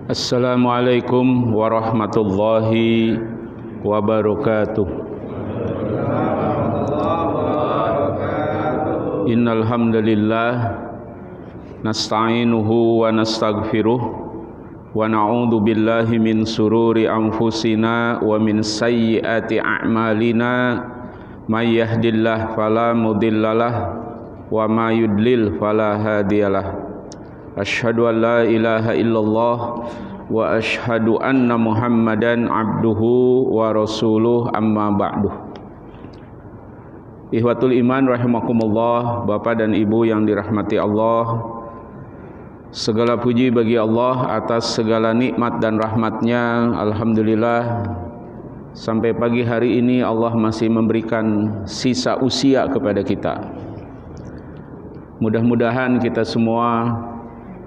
Assalamualaikum warahmatullahi wabarakatuh. Innal hamdalillah nasta'inuhu wa nastaghfiruh wa na'udzu billahi min sururi anfusina wa min sayyiati a'malina may yahdihillahu fala mudhillalah wa may yudlil fala hadiyalah. Asyhadu an la ilaha illallah wa asyhadu anna Muhammadan abduhu wa rasuluh, amma ba'du. Ihwatul iman rahimakumullah, Bapak dan Ibu yang dirahmati Allah, segala puji bagi Allah atas segala nikmat dan rahmatnya. Alhamdulillah, sampai pagi hari ini Allah masih memberikan sisa usia kepada kita. Mudah-mudahan kita semua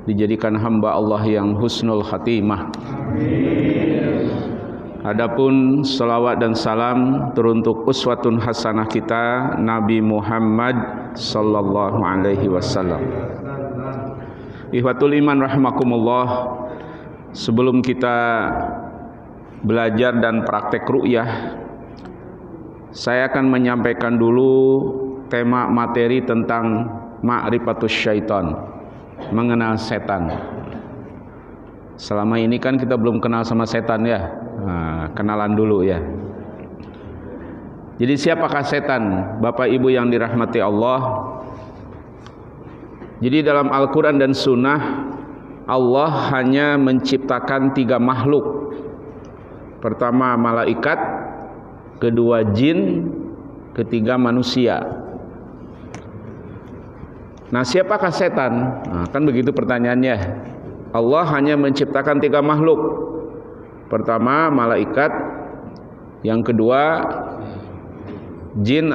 dijadikan hamba Allah yang husnul khatimah. Amin. Adapun salawat dan salam teruntuk uswatun hasanah kita Nabi Muhammad sallallahu alaihi wasallam. Ihwatul iman rahimakumullah, sebelum kita belajar dan praktek ru'yah, saya akan menyampaikan dulu tema materi tentang ma'rifatus syaitan, mengenal setan. Selama ini kan kita belum kenal sama setan ya. Nah, kenalan dulu ya. Jadi siapakah setan, Bapak Ibu yang dirahmati Allah? Jadi dalam Al-Quran dan Sunnah, Allah hanya menciptakan 3 makhluk. Pertama malaikat, kedua jin, ketiga manusia. Nah, siapakah setan? Nah, kan begitu pertanyaannya. Allah hanya menciptakan 3 makhluk. Pertama malaikat, yang kedua jin,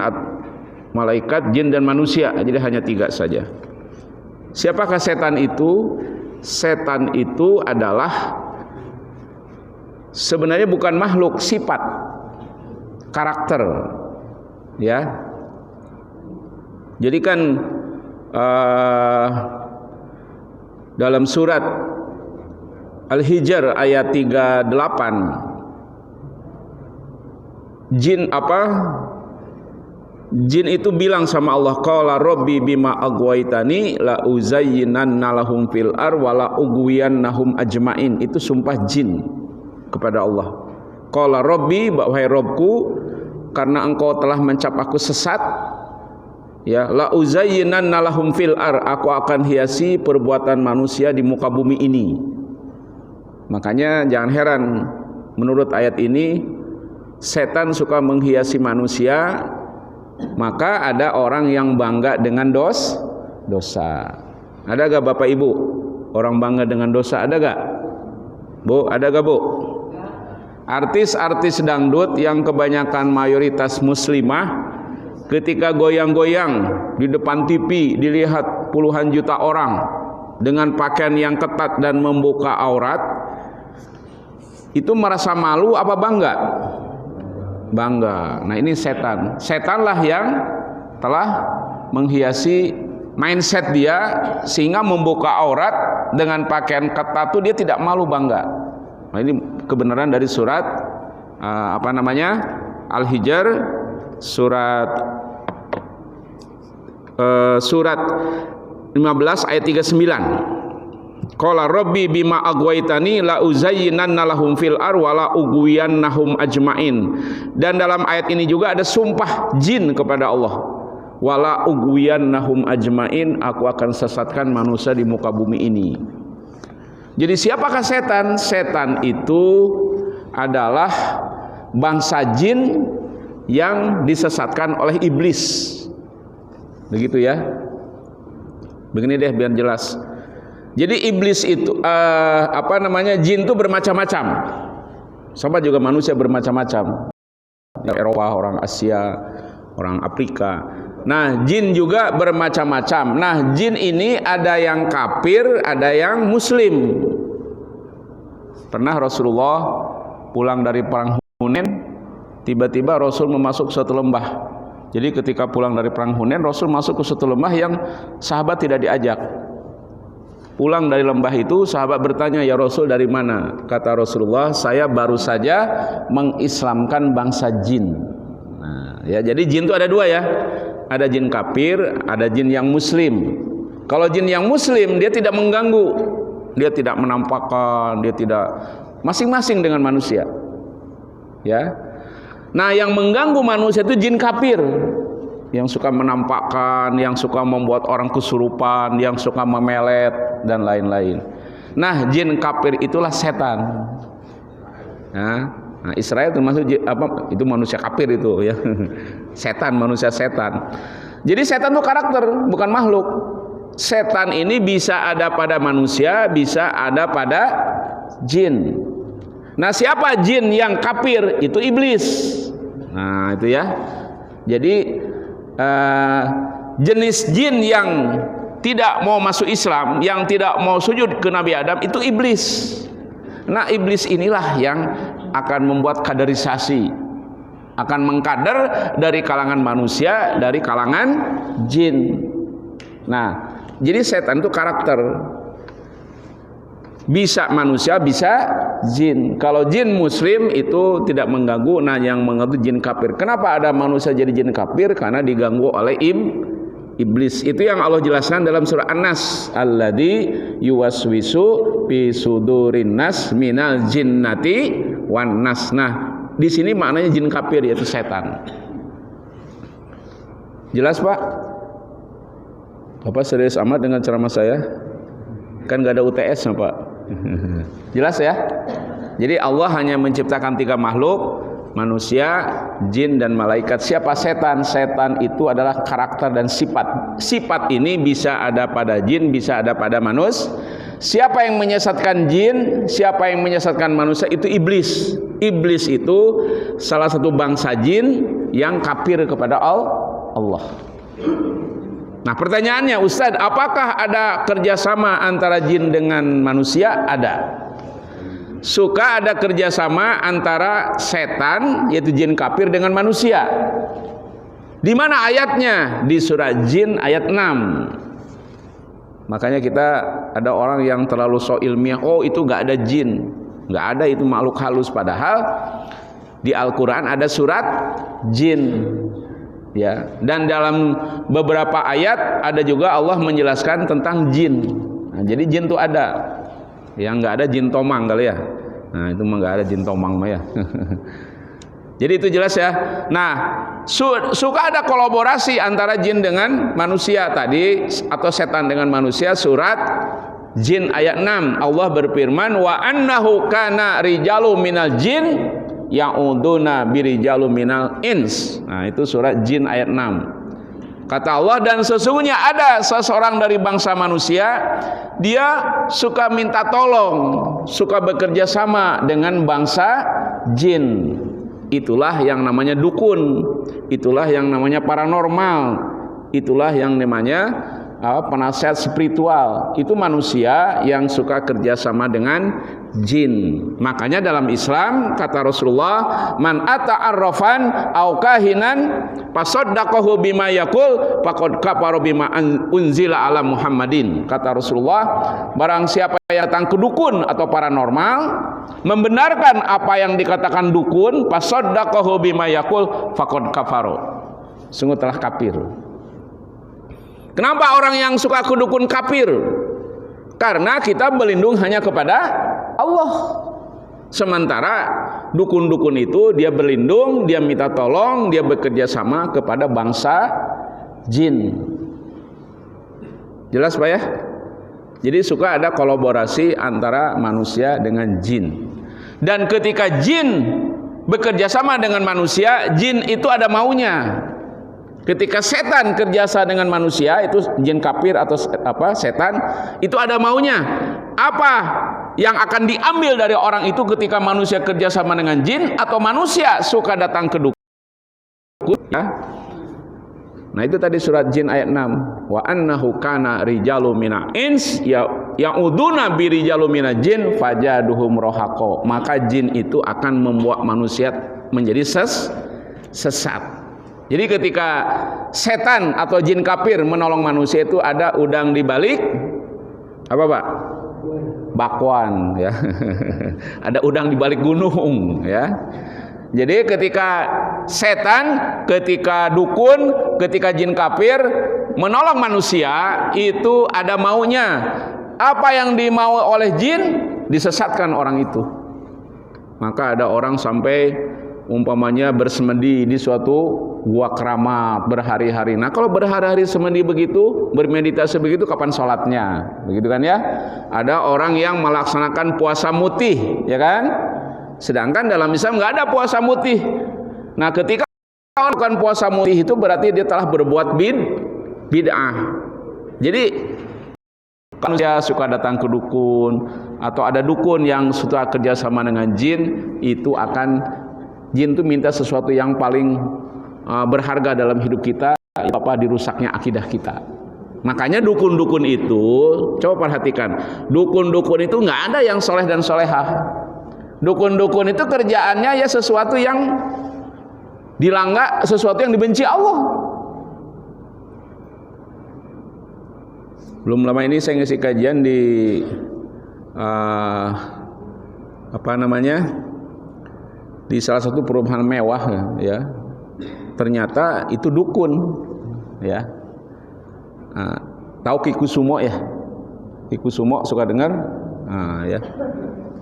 malaikat, jin dan manusia. Jadi hanya 3 saja. Siapakah setan itu? Setan itu adalah sebenarnya bukan makhluk, sifat, karakter. Ya. Jadi kan dalam surat Al-Hijr ayat 38, jin itu bilang sama Allah, qala rabbi bima aghwaytani la uzayyinanna lahum fil ar wa la ughwiyannahum ajmain. Itu sumpah jin kepada Allah. Qala rabbi, wahai Rabbku, karena engkau telah mencap aku sesat, ya, la uzayyinanna lahum fil ar, aku akan hiasi perbuatan manusia di muka bumi ini. Makanya jangan heran, menurut ayat ini setan suka menghiasi manusia. Maka ada orang yang bangga dengan dosa. Ada gak Bapak Ibu orang bangga dengan dosa? Ada gak Bu? Ada gak Bu? Artis-artis dangdut yang kebanyakan mayoritas muslimah, ketika goyang-goyang di depan TV dilihat puluhan juta orang dengan pakaian yang ketat dan membuka aurat, itu merasa malu apa bangga? Bangga. Nah, ini setan. Setanlah yang telah menghiasi mindset dia sehingga membuka aurat dengan pakaian ketat itu dia tidak malu, bangga. Nah, ini kebenaran dari surat Al-Hijr, surat 15 ayat 39. Qala rabbi bima aghwaytani la uzayyinanna lahum fil ar wa la ughwiyannahum ajmain. Dan dalam ayat ini juga ada sumpah jin kepada Allah. Wa la ughwiyannahum ajmain, aku akan sesatkan manusia di muka bumi ini. Jadi siapakah setan? Setan itu adalah bangsa jin yang disesatkan oleh iblis. Begitu ya. Begini deh biar jelas. Jadi iblis itu jin itu bermacam-macam. Sama juga manusia bermacam-macam. Orang Eropa, orang Asia, orang Afrika. Nah, jin juga bermacam-macam. Nah, jin ini ada yang kafir, ada yang muslim. Pernah Rasulullah pulang dari perang Hunain, tiba-tiba Rasul memasuk suatu lembah. Jadi ketika pulang dari perang Hunain, Rasul masuk ke suatu lembah yang sahabat tidak diajak. pulang dari lembah itu, sahabat bertanya, "Ya Rasul, dari mana?" Kata Rasulullah, "Saya baru saja mengislamkan bangsa jin." Nah, ya, jadi jin itu ada dua ya. Ada jin kafir, ada jin yang muslim. Kalau jin yang muslim, dia tidak mengganggu, dia tidak menampakkan, dia tidak, masing-masing dengan manusia. Ya. Nah, yang mengganggu manusia itu jin kafir, yang suka menampakkan, yang suka membuat orang kesurupan, yang suka memelet dan lain-lain. Nah, jin kafir itulah setan. Nah, Israel termasuk itu manusia kafir itu ya. Setan, manusia setan. Jadi setan itu karakter, bukan makhluk. Setan ini bisa ada pada manusia, bisa ada pada jin. Nah, siapa jin yang kafir? Itu iblis. Nah, itu ya. Jadi jenis jin yang tidak mau masuk Islam, yang tidak mau sujud ke Nabi Adam, itu iblis. Nah, iblis inilah yang akan membuat kaderisasi, akan mengkader dari kalangan manusia, dari kalangan jin. Nah, jadi setan itu karakter, bisa manusia, bisa jin. Kalau jin muslim itu tidak mengganggu. Nah, yang mengganggu jin kafir. Kenapa ada manusia jadi jin kafir? Karena diganggu oleh iblis. Itu yang Allah jelaskan dalam surah An-Nas, alladzi yuwaswisu fi sudurin nas minal jinnati wan nas. Nah, di sini maknanya jin kafir, yaitu setan. Jelas, Pak? Bapak serius amat dengan ceramah saya? Kan gak ada UTS, Pak. Jelas ya? Jadi Allah hanya menciptakan 3 makhluk, manusia, jin, dan malaikat. Siapa setan? Setan itu adalah karakter dan sifat. Sifat ini bisa ada pada jin, bisa ada pada manusia. Siapa yang menyesatkan jin, siapa yang menyesatkan manusia, itu iblis. Iblis itu salah satu bangsa jin yang kafir kepada Allah. Nah, pertanyaannya, Ustadz, apakah ada kerjasama antara jin dengan manusia? Ada. Suka ada kerjasama antara setan, yaitu jin kafir, dengan manusia. Di mana ayatnya? Di surah Jin ayat 6. Makanya kita ada orang yang terlalu so ilmiah, oh itu nggak ada jin, nggak ada, itu makhluk halus. Padahal di Al-Quran ada surat jin. Ya, dan dalam beberapa ayat ada juga Allah menjelaskan tentang jin. Nah, jadi jin itu ada, yang nggak ada jin tomang kali ya. Nah, itu mah nggak ada jin tomang mah ya. Jadi itu jelas ya. Nah, suka ada kolaborasi antara jin dengan manusia tadi, atau setan dengan manusia. Surat Jin ayat 6, Allah berfirman, wa annahu kana rijalu minal jin ya'uduna birijalu minal ins. Nah, itu surat Jin ayat 6. Kata Allah, dan sesungguhnya ada seseorang dari bangsa manusia, dia suka minta tolong, suka bekerja sama dengan bangsa jin. Itulah yang namanya dukun, itulah yang namanya paranormal, itulah yang namanya penasihat spiritual. Itu manusia yang suka kerjasama dengan jin. Makanya dalam Islam kata Rasulullah, man ata'arrafan au kahinan fasaddaqahu bima yaqul faqad kafara bima unzila ala Muhammadin. Kata Rasulullah, barang siapa yang datang ke dukun atau paranormal, membenarkan apa yang dikatakan dukun, fasaddaqahu bima yaqul faqad kafara, sungguh telah kafir. Kenapa orang yang suka ke dukun kafir? Karena kita berlindung hanya kepada Allah. Sementara dukun-dukun itu dia berlindung, dia minta tolong, dia bekerja sama kepada bangsa jin. Jelas Pak ya? Jadi suka ada kolaborasi antara manusia dengan jin. Dan ketika jin bekerja sama dengan manusia, jin itu ada maunya. Ketika setan kerjasama dengan manusia, itu jin kafir atau setan, itu ada maunya. Apa yang akan diambil dari orang itu ketika manusia kerjasama dengan jin, atau manusia suka datang ke dukun? Ya. Nah, itu tadi surat Jin ayat 6. Wa annahu kana rijalu mina ins ya'uduna bi rijalu mina jin fajaduhum rohaqo. Maka jin itu akan membuat manusia menjadi sesat. Jadi ketika setan atau jin kafir menolong manusia, itu ada udang di balik Apa Pak? Bakwan ya. Ada udang di balik gunung ya. Jadi ketika setan, ketika dukun, ketika jin kafir menolong manusia, itu ada maunya. Apa yang dimau oleh jin disesatkan orang itu. Maka ada orang sampai umpamanya bersemedi di suatu gua keramat berhari-hari. Nah kalau berhari-hari semedi begitu, bermeditasi begitu, kapan sholatnya? Begitu kan ya? Ada orang yang melaksanakan puasa mutih, ya kan? Sedangkan dalam Islam nggak ada puasa mutih. Nah ketika orang melakukan puasa mutih itu berarti dia telah berbuat bid'ah. Jadi manusia suka datang ke dukun, atau ada dukun yang suka kerjasama dengan jin, itu akan jin itu minta sesuatu yang paling berharga dalam hidup kita, apa dirusaknya akidah kita. Makanya dukun-dukun itu, coba perhatikan, dukun-dukun itu nggak ada yang soleh dan solehah. Dukun-dukun itu kerjaannya ya sesuatu yang dilanggar, sesuatu yang dibenci Allah. Belum lama ini saya ngisi kajian di di salah satu perumahan mewah ya. Ternyata itu dukun ya. Tahu Ki Kusumo ya? Ki Kusumo suka dengar? Ya.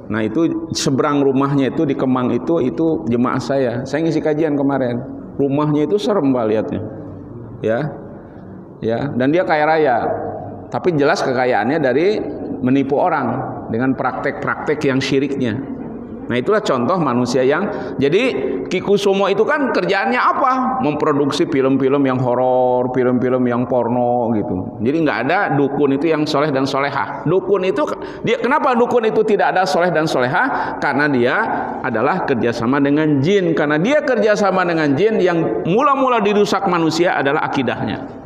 Nah itu seberang rumahnya itu di Kemang itu jemaah saya ngisi kajian kemarin. Rumahnya itu serem Pak lihatnya. Ya, dan dia kaya raya. Tapi jelas kekayaannya dari menipu orang dengan praktek-praktek yang syiriknya. Nah itulah contoh manusia yang, jadi Ki Kusumo itu kan kerjaannya apa? Memproduksi film-film yang horor, film-film yang porno gitu. Jadi nggak ada dukun itu yang soleh dan solehah. Dukun itu, kenapa dukun itu tidak ada soleh dan solehah? Karena dia adalah kerjasama dengan jin. Karena dia kerjasama dengan jin, yang mula-mula dirusak manusia adalah akidahnya.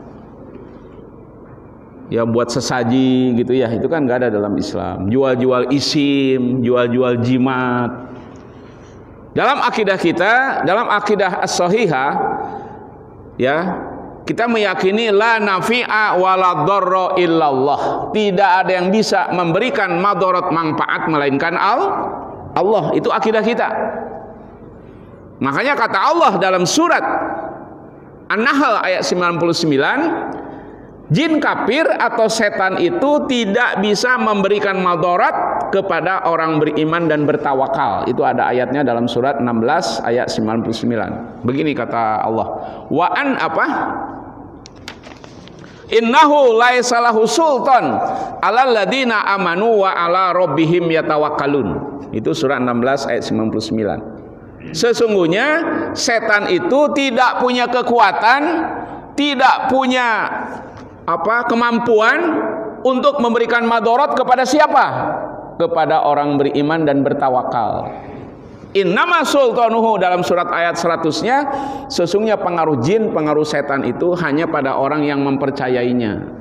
Ya buat sesaji gitu ya, itu kan nggak ada dalam Islam. Jual-jual isim, jual-jual jimat. Dalam akidah kita, dalam akidah as-sahihah, ya kita meyakini la nafi'a wala dharra illallah. Tidak ada yang bisa memberikan madarat manfaat melainkan Allah. Itu akidah kita. Makanya kata Allah dalam surat An-Nahl ayat 99, jin kafir atau setan itu tidak bisa memberikan madarat kepada orang beriman dan bertawakal. Itu ada ayatnya dalam surat 16 ayat 99. Begini kata Allah. Wa an apa? Innahu laisa lahu sultan 'alal ladina amanu wa 'ala rabbihim yatawakkalun. Itu surat 16 ayat 99. Sesungguhnya setan itu tidak punya kekuatan, tidak punya kemampuan untuk memberikan madarat kepada siapa? Kepada orang beriman dan bertawakal. Innama sultanuhu dalam surat ayat 100-nya, sesungguhnya pengaruh jin, pengaruh setan itu hanya pada orang yang mempercayainya.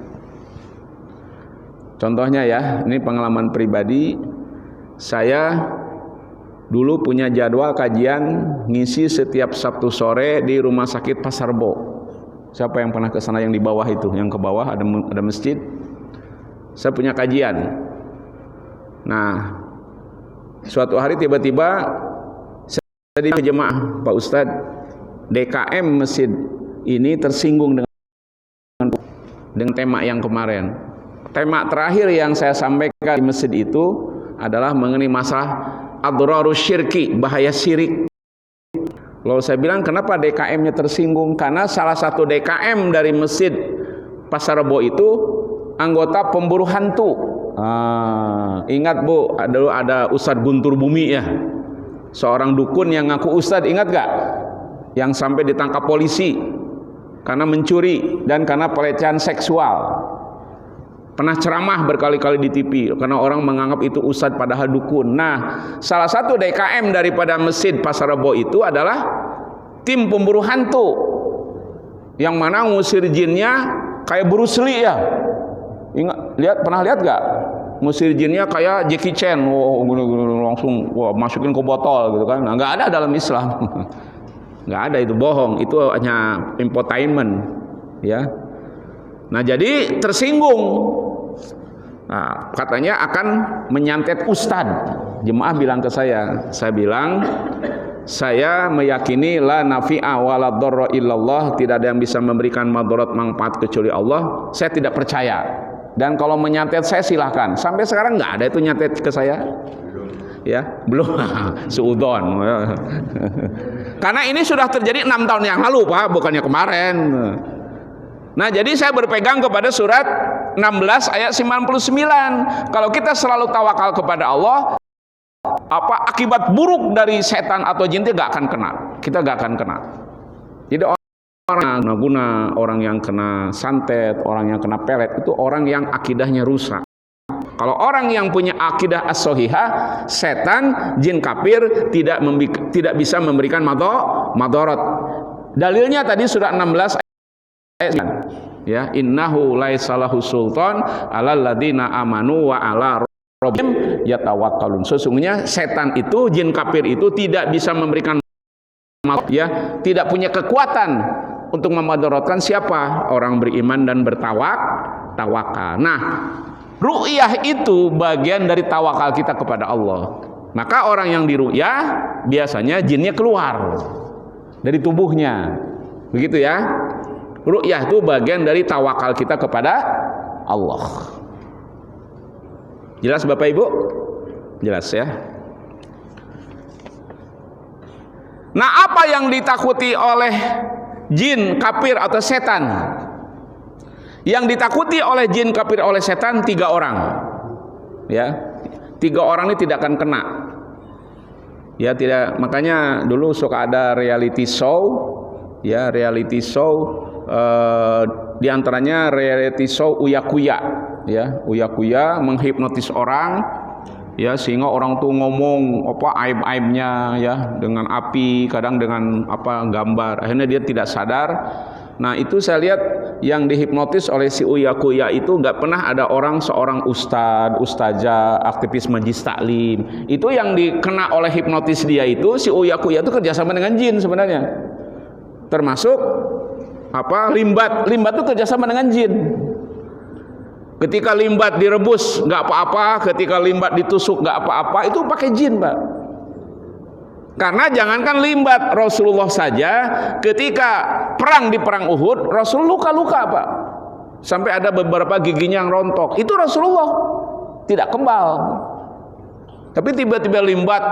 Contohnya ya, ini pengalaman pribadi. Saya dulu punya jadwal kajian ngisi setiap Sabtu sore di Rumah Sakit Pasar Rebo. Siapa yang pernah ke sana, yang di bawah itu, yang ke bawah ada masjid. Saya punya kajian. Nah, suatu hari tiba-tiba saya di jemaah, Pak Ustadz, DKM masjid ini tersinggung dengan tema yang kemarin. Tema terakhir yang saya sampaikan di masjid itu adalah mengenai masalah adrarus syirki, bahaya syirik. Lalu saya bilang, kenapa DKM-nya tersinggung? Karena salah satu DKM dari masjid Pasar Rebo itu anggota pemburu hantu. Ingat Bu, ada Ustadz Guntur Bumi ya, seorang dukun yang ngaku Ustadz, ingat gak? Yang sampai ditangkap polisi karena mencuri dan karena pelecehan seksual. Pernah ceramah berkali-kali di TV karena orang menganggap itu ustadz padahal dukun. Nah, salah satu DKM daripada masjid Pasar Rebo itu adalah tim pemburu hantu, yang mana ngusir jinnya kayak Bruce Lee ya. Pernah lihat gak? Ngusir jinnya kayak Jackie Chan, langsung masukin ke botol gitu kan. Nah, nggak ada dalam Islam. Nggak ada, itu bohong, itu hanya infotainment ya. Nah jadi tersinggung. Nah, katanya akan menyantet ustadz. Jemaah bilang ke saya bilang, saya meyakini la nafi'a wala dharra illallah, tidak ada yang bisa memberikan madarat manfaat kecuali Allah. Saya tidak percaya. Dan kalau menyantet saya silahkan. Sampai sekarang nggak ada itu nyantet ke saya. Ya, belum. Suudon. Karena ini sudah terjadi 6 tahun yang lalu, Pak, bukannya kemarin. Nah, jadi saya berpegang kepada surat 16 ayat 99. Kalau kita selalu tawakal kepada Allah, akibat buruk dari setan atau jin itu gak akan kena. Kita gak akan kena. Jadi orang yang guna, orang yang kena santet, orang yang kena pelet, itu orang yang akidahnya rusak. Kalau orang yang punya akidah as-sahihah, setan, jin kafir tidak bisa memberikan madarat. Dalilnya tadi surat 16 ayat 9. Ya, innahu laisalahu sultan 'alal ladzina amanu wa 'ala rabbihim yatawakkalun. Sesungguhnya setan itu, jin kafir itu tidak bisa memberikan ya, tidak punya kekuatan untuk memadaratkan siapa? Orang beriman dan bertawakal. Nah, ru'yah itu bagian dari tawakal kita kepada Allah. Maka orang yang diru'yah biasanya jinnya keluar dari tubuhnya. Begitu ya. Ru'yah itu bagian dari tawakal kita kepada Allah. Jelas Bapak Ibu? Jelas ya. Nah, apa yang ditakuti oleh jin kafir atau setan? Yang ditakuti oleh jin kafir oleh setan 3 orang. Ya. 3 orang ini tidak akan kena. Ya, tidak, makanya dulu suka ada reality show, ya, reality show di antaranya reality show Uya Kuya, ya, Uya Kuya menghipnotis orang, ya, sehingga orang tuh ngomong apa aib-aibnya, ya, dengan api, kadang dengan apa gambar, akhirnya dia tidak sadar. Nah, itu saya lihat yang dihipnotis oleh si Uya Kuya itu nggak pernah ada seorang ustazah, aktivis majelis taklim. Itu yang dikena oleh hipnotis dia itu, si Uya Kuya itu kerjasama dengan jin sebenarnya, termasuk limbat itu kerjasama dengan jin. Ketika limbat direbus nggak apa-apa, ketika limbat ditusuk nggak apa-apa, itu pakai jin, Pak. Karena jangankan limbat, Rasulullah saja ketika di perang Uhud, Rasul luka-luka, Pak, sampai ada beberapa giginya yang rontok. Itu Rasulullah tidak kebal, tapi tiba-tiba limbat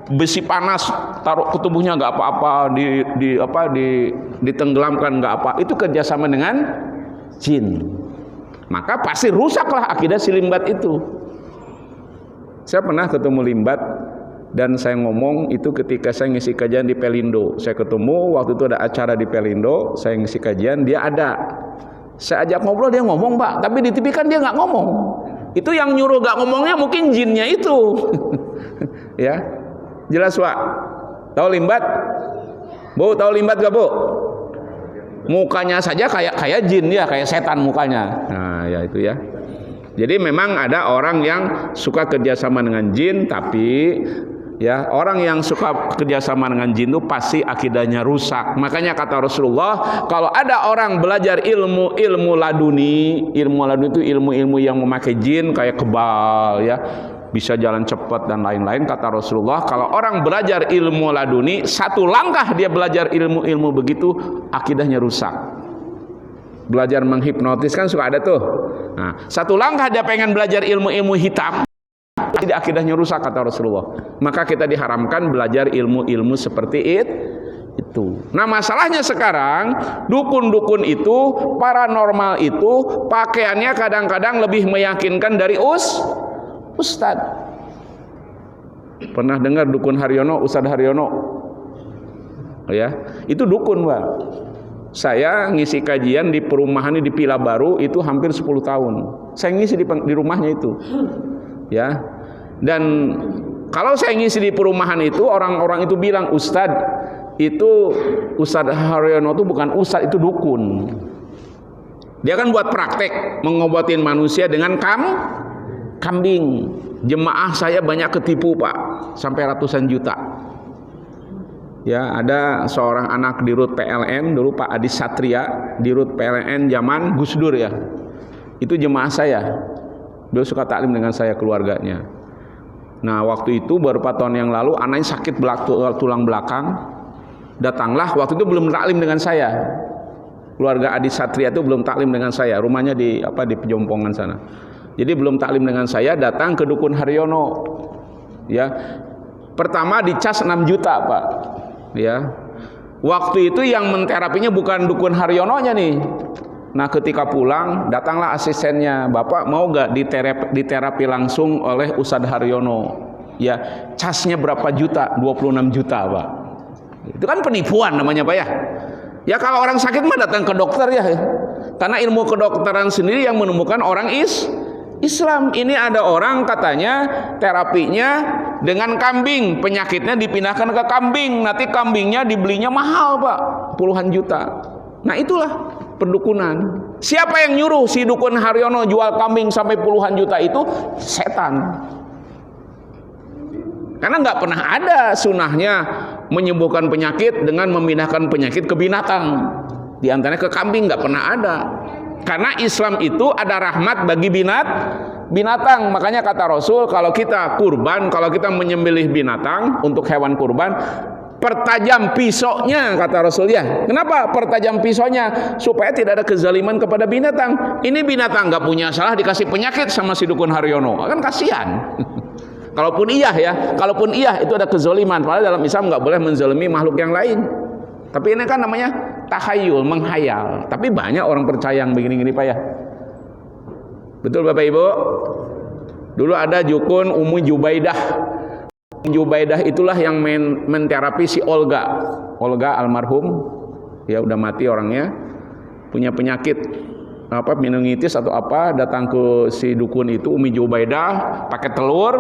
besi panas taruh ke tubuhnya nggak apa-apa, ditenggelamkan nggak apa, itu kerjasama dengan jin. Maka pasti rusaklah akidah si limbat itu. Saya pernah ketemu limbat dan saya ngomong itu ketika saya ngisi kajian di Pelindo. Saya ketemu waktu itu ada acara di Pelindo, saya ngisi kajian, dia ada. Saya ajak ngobrol, dia ngomong, Pak, tapi di TV kan dia nggak ngomong. Itu yang nyuruh nggak ngomongnya mungkin jinnya itu. Ya. Jelas, Pak? Tahu limbat? Bu, tahu limbat gak, Bu? Mukanya saja kayak jin ya, kayak setan mukanya. Nah, ya itu ya. Jadi memang ada orang yang suka kerjasama dengan jin, tapi ya, orang yang suka kerjasama dengan jin itu pasti akidahnya rusak. Makanya kata Rasulullah, kalau ada orang belajar ilmu laduni itu ilmu yang memakai jin kayak kebal, ya, bisa jalan cepat dan lain-lain. Kata Rasulullah, kalau orang belajar ilmu laduni, 1 langkah dia belajar ilmu begitu, akidahnya rusak. Belajar menghipnotis kan suka ada tuh. Nah, 1 langkah dia pengen belajar ilmu hitam, tidak, akidahnya rusak kata Rasulullah. Maka kita diharamkan belajar ilmu seperti itu. Nah, masalahnya sekarang dukun-dukun itu, paranormal itu pakaiannya kadang-kadang lebih meyakinkan dari Ustadz. Pernah dengar dukun Haryono, Ustadz Haryono? Oh ya, itu dukun, Pak. Saya ngisi kajian di perumahan di Pila Baru itu hampir 10 tahun. Saya ngisi di rumahnya itu. Ya. Dan kalau saya ngisi di perumahan itu, orang-orang itu bilang, Ustadz Haryono itu bukan ustadz, itu dukun. Dia kan buat praktek mengobatin manusia dengan kambing. Jemaah saya banyak ketipu, Pak, sampai ratusan juta. Ya, ada seorang anak dirut PLN dulu, Pak Adi Satria, dirut PLN zaman Gus Dur ya. Itu jemaah saya. Beliau suka taklim dengan saya, keluarganya. Nah, waktu itu beberapa tahun yang lalu anaknya sakit tulang belakang. Datanglah, waktu itu belum taklim dengan saya. Keluarga Adi Satria itu belum taklim dengan saya. Rumahnya di Pejompongan sana. Jadi belum taklim dengan saya, datang ke Dukun Haryono. Ya. Pertama dicas 6 juta, Pak. Ya. Waktu itu yang menterapinya bukan Dukun Haryononya nih. Nah, ketika pulang, datanglah asistennya. Bapak mau gak diterapi langsung oleh Ustadz Haryono? Ya, casnya berapa juta? 26 juta, Pak. Itu kan penipuan namanya, Pak ya. Ya kalau orang sakit mah datang ke dokter ya. Karena ilmu kedokteran sendiri yang menemukan orang Islam. Ini ada orang katanya terapinya dengan kambing, penyakitnya dipindahkan ke kambing. Nanti kambingnya dibelinya mahal, Pak, puluhan juta. Nah, itulah perdukunan. Siapa yang nyuruh si Dukun Haryono jual kambing sampai puluhan juta itu? Setan. Karena nggak pernah ada sunahnya menyembuhkan penyakit dengan memindahkan penyakit ke binatang. Di antaranya ke kambing, nggak pernah ada. Karena Islam itu ada rahmat bagi binatang. Makanya kata Rasul, kalau kita kurban, kalau kita menyembelih binatang untuk hewan kurban, pertajam pisaunya, kata Rasul ya. Kenapa pertajam pisaunya? Supaya tidak ada kezaliman kepada binatang. Ini binatang nggak punya salah dikasih penyakit sama si Dukun Haryono, kan kasihan. Kalaupun iya itu ada kezaliman. Padahal dalam Islam nggak boleh menzalimi makhluk yang lain. Tapi ini kan namanya takhayul, menghayal. Tapi banyak orang percaya yang begini-gini, Pak ya. Betul Bapak Ibu? Dulu ada Dukun Umi Jubaidah. Jubaidah itulah yang menterapi si Olga almarhum, ya udah mati orangnya, punya penyakit meningitis atau apa, datang ke si dukun itu Umi Jubaidah, pakai telur,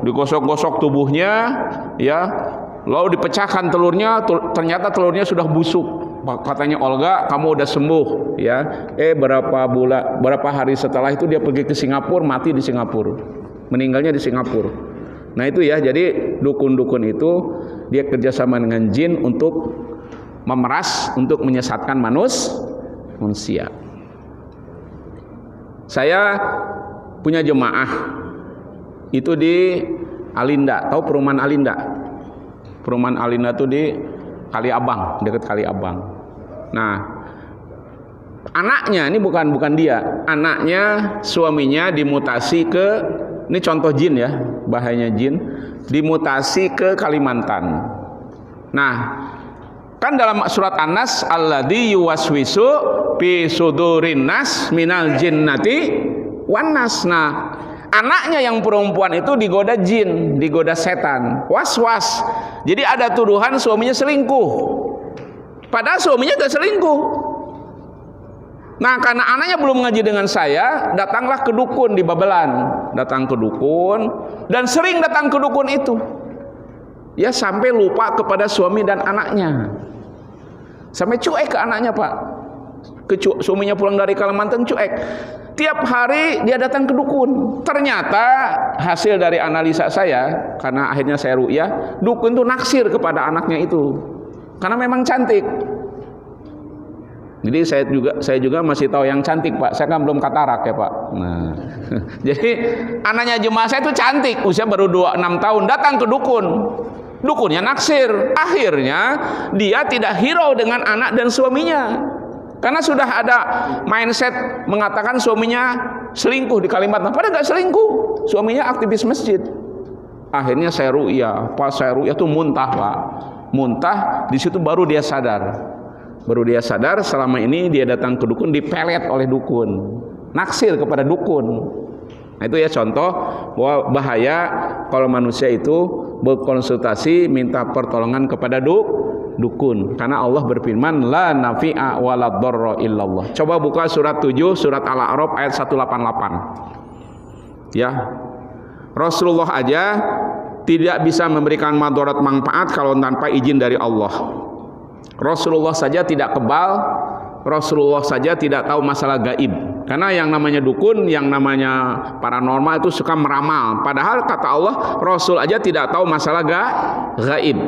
digosok-gosok tubuhnya, ya, lalu dipecahkan telurnya, ternyata telurnya sudah busuk. Katanya Olga, kamu udah sembuh, ya. Berapa hari setelah itu dia pergi ke Singapura, mati di Singapura, meninggalnya di Singapura. Nah itu ya, jadi dukun-dukun itu dia kerjasama dengan jin untuk memeras, untuk menyesatkan manusia. Saya punya jemaah itu di Alinda, tahu perumahan Alinda? Perumahan Alinda itu di Kali Abang, dekat Kali Abang. Nah, anaknya ini bukan dia, anaknya suaminya dimutasi ke, ini contoh jin ya, bahayanya jin, dimutasi ke Kalimantan. Nah, kan dalam surat An-Nas, alladzi yuwaswisu fi sudurin nas minal jinnati wan nas. Nah, anaknya yang perempuan itu digoda jin, digoda setan, was-was. Jadi ada tuduhan suaminya selingkuh. Padahal suaminya gak selingkuh. Nah, karena anaknya belum ngaji dengan saya, datanglah ke dukun di Babelan. Datang ke dukun, dan sering datang ke dukun itu. Ya, sampai lupa kepada suami dan anaknya. Sampai cuek ke anaknya, Pak. Suaminya pulang dari Kalimantan cuek. Tiap hari dia datang ke dukun. Ternyata hasil dari analisa saya, karena akhirnya saya ru'yah, dukun itu naksir kepada anaknya itu. Karena memang cantik. Jadi saya juga masih tahu yang cantik, Pak. Saya kan belum katarak ya, Pak. Nah, jadi anaknya jemaah saya itu cantik, usia baru 26 tahun, datang ke dukun. Dukunnya naksir. Akhirnya dia tidak hirau dengan anak dan suaminya. Karena sudah ada mindset mengatakan suaminya selingkuh di Kalimantan. Padahal nggak selingkuh. Suaminya aktivis masjid. Akhirnya saya ru'yah. Pas saya ru'yah itu muntah, Pak. Muntah, di situ baru dia sadar. Baru dia sadar selama ini dia datang ke dukun dipelet oleh dukun, naksir kepada dukun. Nah itu ya contoh bahwa bahaya kalau manusia itu berkonsultasi minta pertolongan kepada dukun. Karena Allah berfirman la nafi'a wala dharra illallah. Coba buka surat 7 surat Al-A'raf ayat 188. Ya. Rasulullah aja tidak bisa memberikan madarat manfaat kalau tanpa izin dari Allah. Rasulullah saja tidak kebal, Rasulullah saja tidak tahu masalah gaib. Karena yang namanya dukun, yang namanya paranormal itu suka meramal. Padahal kata Allah, Rasul aja tidak tahu masalah gaib.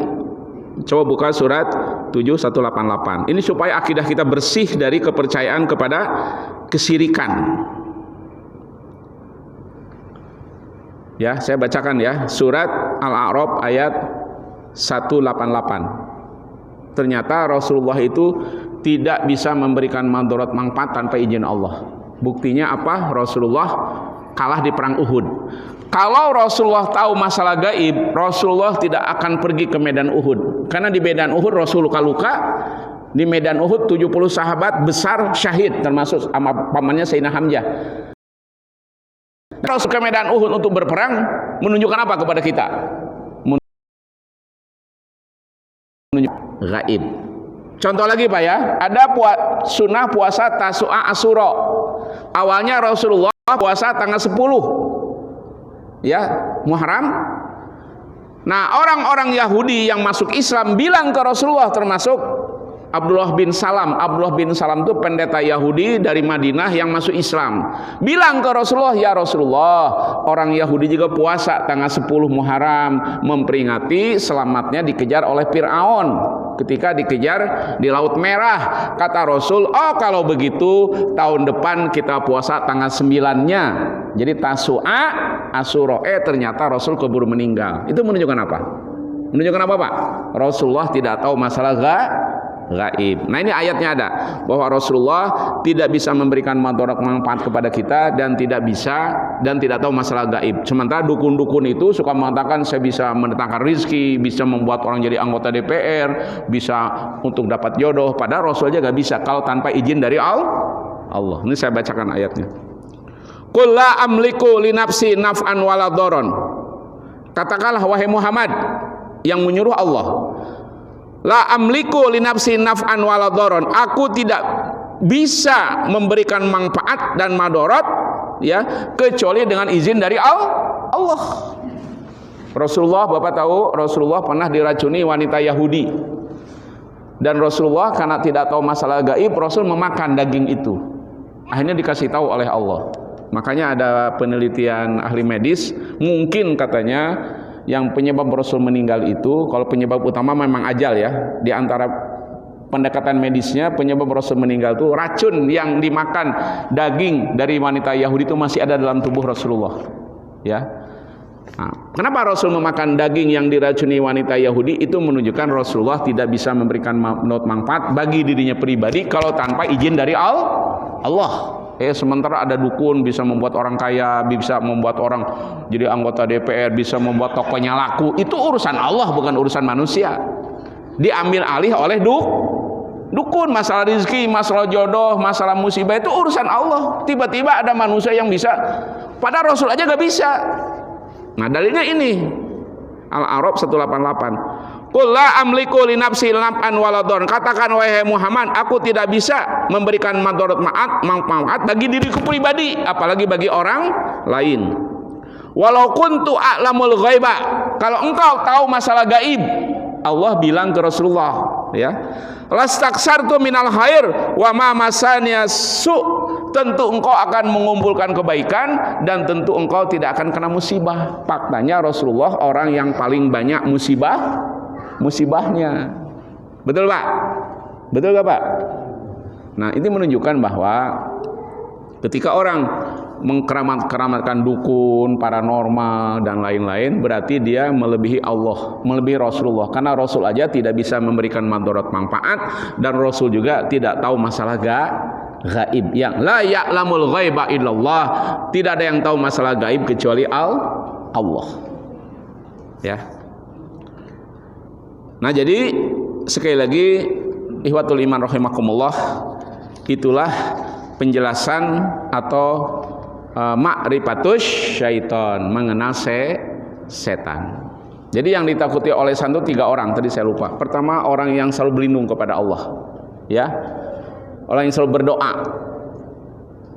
Coba buka surat 7188. Ini supaya akidah kita bersih dari kepercayaan kepada kesirikan. Ya, saya bacakan ya, surat Al-A'raf ayat 188. Ternyata Rasulullah itu tidak bisa memberikan madarat manfaat tanpa izin Allah. Buktinya apa? Rasulullah kalah di perang Uhud. Kalau Rasulullah tahu masalah gaib, Rasulullah tidak akan pergi ke medan Uhud. Karena di medan Uhud Rasul luka-luka. Di medan Uhud 70 sahabat besar syahid, termasuk pamannya Sayyidina Hamzah. Rasul ke medan Uhud untuk berperang menunjukkan apa kepada kita? Menunjukkan gaib. Contoh lagi Pak ya, ada sunnah puasa Tasu'a Asyura. Awalnya Rasulullah puasa tanggal 10 ya, Muharram. Nah, orang-orang Yahudi yang masuk Islam bilang ke Rasulullah, termasuk Abdullah bin Salam. Abdullah bin Salam itu pendeta Yahudi dari Madinah yang masuk Islam. Bilang ke Rasulullah, ya Rasulullah, orang Yahudi juga puasa tanggal 10 Muharram, memperingati selamatnya dikejar oleh Fir'aun ketika dikejar di Laut Merah. Kata Rasul, oh kalau begitu tahun depan kita puasa tanggal 9-nya. Jadi Tasu'a Asyura. Ternyata Rasul keburu meninggal. Itu menunjukkan apa? Menunjukkan apa Pak? Rasulullah tidak tahu masalah gaib. Nah, ini ayatnya ada bahwa Rasulullah tidak bisa memberikan madarat manfaat kepada kita dan tidak tahu masalah gaib. Sementara dukun-dukun itu suka mengatakan saya bisa mendatangkan rizki, bisa membuat orang jadi anggota DPR, bisa untuk dapat jodoh. Padahal Rasul aja gak bisa kalau tanpa izin dari Allah. Ini saya bacakan ayatnya. Qul la amliku li nafsi naf'an wala dharan. Katakanlah wahai Muhammad, yang menyuruh Allah, la amliku li nafsi naf'an wala dharan. Aku tidak bisa memberikan manfaat dan madarat ya kecuali dengan izin dari Allah. Rasulullah, Bapak tahu Rasulullah pernah diracuni wanita Yahudi. Dan Rasulullah karena tidak tahu masalah gaib, Rasul memakan daging itu. Akhirnya dikasih tahu oleh Allah. Makanya ada penelitian ahli medis, mungkin katanya yang penyebab Rasul meninggal itu, kalau penyebab utama memang ajal ya, di antara pendekatan medisnya penyebab Rasul meninggal itu racun yang dimakan daging dari wanita Yahudi itu masih ada dalam tubuh Rasulullah ya. Nah, kenapa Rasul memakan daging yang diracuni wanita Yahudi? Itu menunjukkan Rasulullah tidak bisa memberikan manfaat bagi dirinya pribadi kalau tanpa izin dari Allah. Sementara ada dukun bisa membuat orang kaya, bisa membuat orang jadi anggota DPR, bisa membuat tokonya laku. Itu urusan Allah, bukan urusan manusia. Diambil alih oleh dukun. Masalah rezeki, masalah jodoh, masalah musibah itu urusan Allah. Tiba-tiba ada manusia yang bisa, padahal Rasul aja gak bisa. Nah, dalilnya ini Al-A'raf 188. Qul la amliku li nafsi naf'an wala dharan. Katakan wahai Muhammad, aku tidak bisa memberikan madarat manfaat bagi diriku pribadi, apalagi bagi orang lain. Walau kuntu a'lamul ghaiba. Kalau engkau tahu masalah gaib, Allah bilang ke Rasulullah ya, lastaksartu minal khair wa ma masaniya su. Tentu engkau akan mengumpulkan kebaikan dan tentu engkau tidak akan kena musibah. Faktanya Rasulullah orang yang paling banyak musibahnya. Betul Pak? Betul gak Pak? Nah, ini menunjukkan bahwa ketika orang mengkeramatkan dukun, paranormal dan lain-lain, berarti dia melebihi Allah, melebihi Rasulullah. Karena Rasul aja tidak bisa memberikan madarat manfaat dan Rasul juga tidak tahu masalah gaib. Yang la ya'lamul ghaiba illallah. Tidak ada yang tahu masalah gaib kecuali Allah. Ya. Nah, jadi sekali lagi ihwatul iman rahimakumullah, itulah penjelasan atau ma'rifatus syaitan, mengenal setan. Jadi yang ditakuti oleh setan itu 3 orang, tadi saya lupa. Pertama, orang yang selalu berlindung kepada Allah, ya. Orang yang selalu berdoa.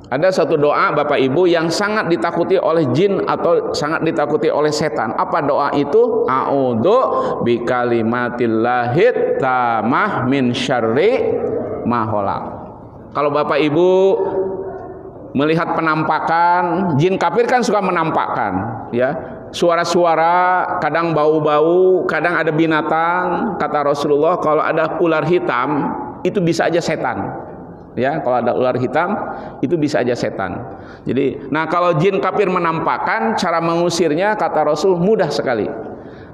Ada satu doa Bapak Ibu yang sangat ditakuti oleh jin atau sangat ditakuti oleh setan. Apa doa itu? A'udzu bikalimatillahi tammah min syarri ma khalaq. Kalau Bapak Ibu melihat penampakan, jin kafir kan suka menampakkan, ya. Suara-suara, kadang bau-bau, kadang ada binatang. Kata Rasulullah, kalau ada ular hitam, itu bisa aja setan. Ya, kalau ada ular hitam itu bisa aja setan. Jadi, nah kalau jin kafir menampakkan, cara mengusirnya kata Rasul mudah sekali.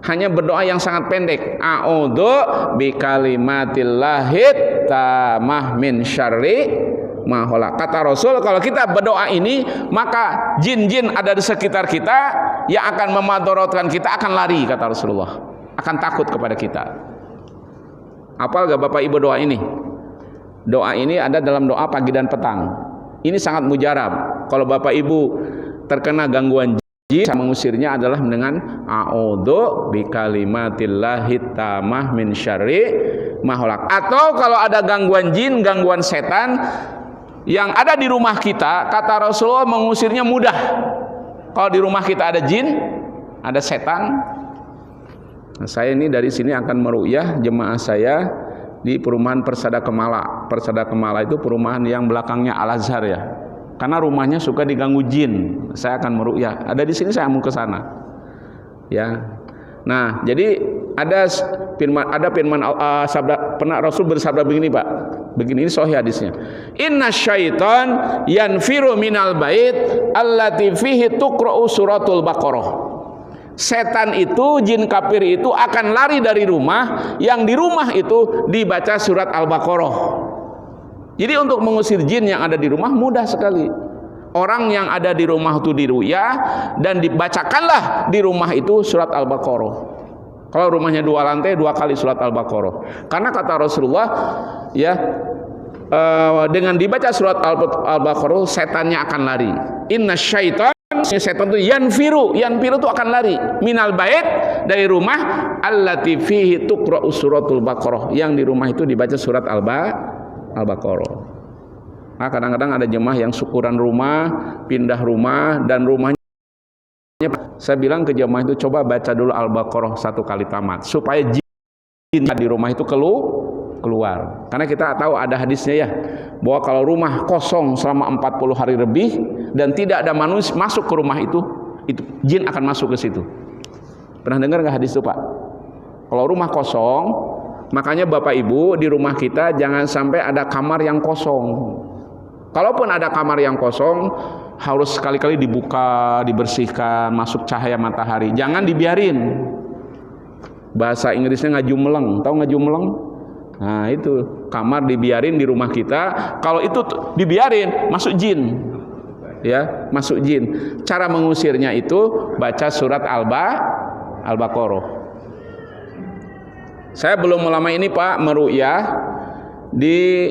Hanya berdoa yang sangat pendek. A'udzu bikalimatillahi tammah min syarri ma khalaq. Kata Rasul, kalau kita berdoa ini, maka jin-jin ada di sekitar kita yang akan memadorotkan kita akan lari, kata Rasulullah. Akan takut kepada kita. Apal gak Bapak Ibu doa ini? Doa ini ada dalam doa pagi dan petang. Ini sangat mujarab. Kalau Bapak Ibu terkena gangguan jin, mengusirnya adalah dengan a'udzu bikalimatillahi tammah min syarri ma khalaq. Atau kalau ada gangguan jin, gangguan setan yang ada di rumah kita, kata Rasulullah mengusirnya mudah. Kalau di rumah kita ada jin, ada setan. Nah, saya ini dari sini akan meruqyah jemaah saya di perumahan Persada Kemala. Persada Kemala itu perumahan yang belakangnya Al-Azhar ya. Karena rumahnya suka diganggu jin. Saya akan meruqyah. Ada di sini, saya mau ke sana. Ya. Nah, jadi ada firman sabda, pernah Rasul bersabda begini, Pak. Begini, ini sahih hadisnya. Inna syaitan yanfiru minal bait allati fihi tuqra'u suratul Baqarah. Setan itu, jin kafir itu akan lari dari rumah yang di rumah itu dibaca surat Al-Baqarah. Jadi untuk mengusir jin yang ada di rumah mudah sekali. Orang yang ada di rumah itu diruqyah dan dibacakanlah di rumah itu surat Al-Baqarah. Kalau rumahnya 2 lantai, 2 kali surat Al-Baqarah. Karena kata Rasulullah, ya, dengan dibaca surat Al-Baqarah setannya akan lari. Inna syaitan, setan itu yanfiru itu akan lari minal bait, dari rumah allati fihi tuqra'u suratul Baqarah, yang di rumah itu dibaca surat Al-Baqarah. Nah, kadang-kadang ada jemaah yang syukuran rumah, pindah rumah, dan rumahnya, saya bilang ke jemaah itu, coba baca dulu Al-Baqarah 1 kali tamat, supaya jin di rumah itu keluar. Karena kita tahu ada hadisnya ya, bahwa kalau rumah kosong selama 40 hari lebih dan tidak ada manusia masuk ke rumah itu jin akan masuk ke situ. Pernah dengar nggak hadis itu, Pak? Kalau rumah kosong, makanya Bapak Ibu di rumah kita jangan sampai ada kamar yang kosong. Kalaupun ada kamar yang kosong, harus sekali-kali dibuka, dibersihkan, masuk cahaya matahari. Jangan dibiarin. Bahasa Inggrisnya ngajumeleng. Tahu ngajumeleng? Nah, itu kamar dibiarin di rumah kita. Kalau itu dibiarin, masuk jin. Ya, masuk jin. Cara mengusirnya itu baca surat Al-Baqarah. Saya belum lama ini, Pak, meruqyah di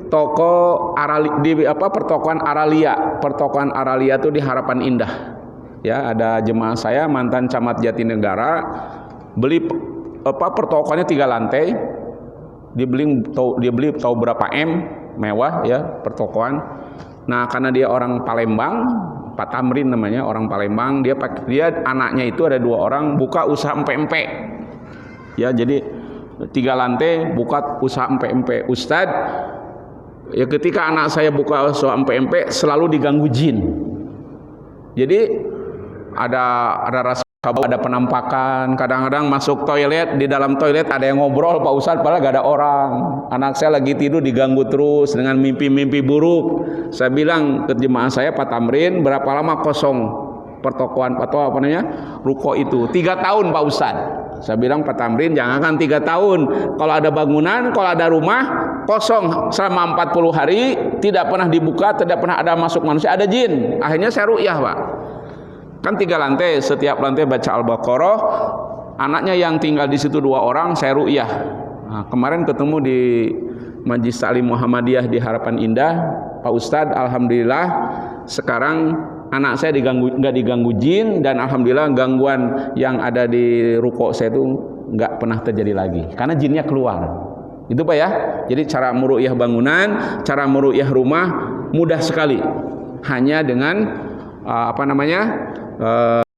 toko pertokoan Aralia. Pertokoan Aralia itu di Harapan Indah. Ya, ada jemaah saya mantan camat Jatinegara beli pertokoannya 3 lantai. Dia beli tahu berapa M, mewah ya pertokoan. Nah, karena dia orang Palembang, Pak Tamrin namanya, orang Palembang, dia anaknya itu ada 2 orang buka usaha empek-empek. Ya, jadi 3 lantai buka usaha empek-empek. Ustadz, ya ketika anak saya buka usaha empek-empek selalu diganggu jin. Jadi ada rasa, ada penampakan, kadang-kadang masuk toilet, di dalam toilet ada yang ngobrol Pak Ustadz, padahal gak ada orang. Anak saya lagi tidur diganggu terus dengan mimpi-mimpi buruk. Saya bilang ke jemaah saya, Pak Tamrin, berapa lama kosong pertokoan atau ruko itu? 3 tahun Pak Ustadz. Saya bilang, Pak Tamrin, jangankan 3 tahun, kalau ada bangunan, kalau ada rumah kosong selama 40 hari tidak pernah dibuka, tidak pernah ada masuk manusia, ada jin. Akhirnya saya ruqyah, Pak. Kan 3 lantai, setiap lantai baca Al-Baqarah. Anaknya yang tinggal di situ 2 orang, saya ruqyah. Nah, kemarin ketemu di Majlis Taklim Muhammadiyah di Harapan Indah, Pak Ustadz, alhamdulillah sekarang anak saya nggak diganggu jin, dan alhamdulillah gangguan yang ada di ruko saya itu nggak pernah terjadi lagi karena jinnya keluar. Itu Pak ya. Jadi cara meruqyah bangunan, cara meruqyah rumah mudah sekali, hanya dengan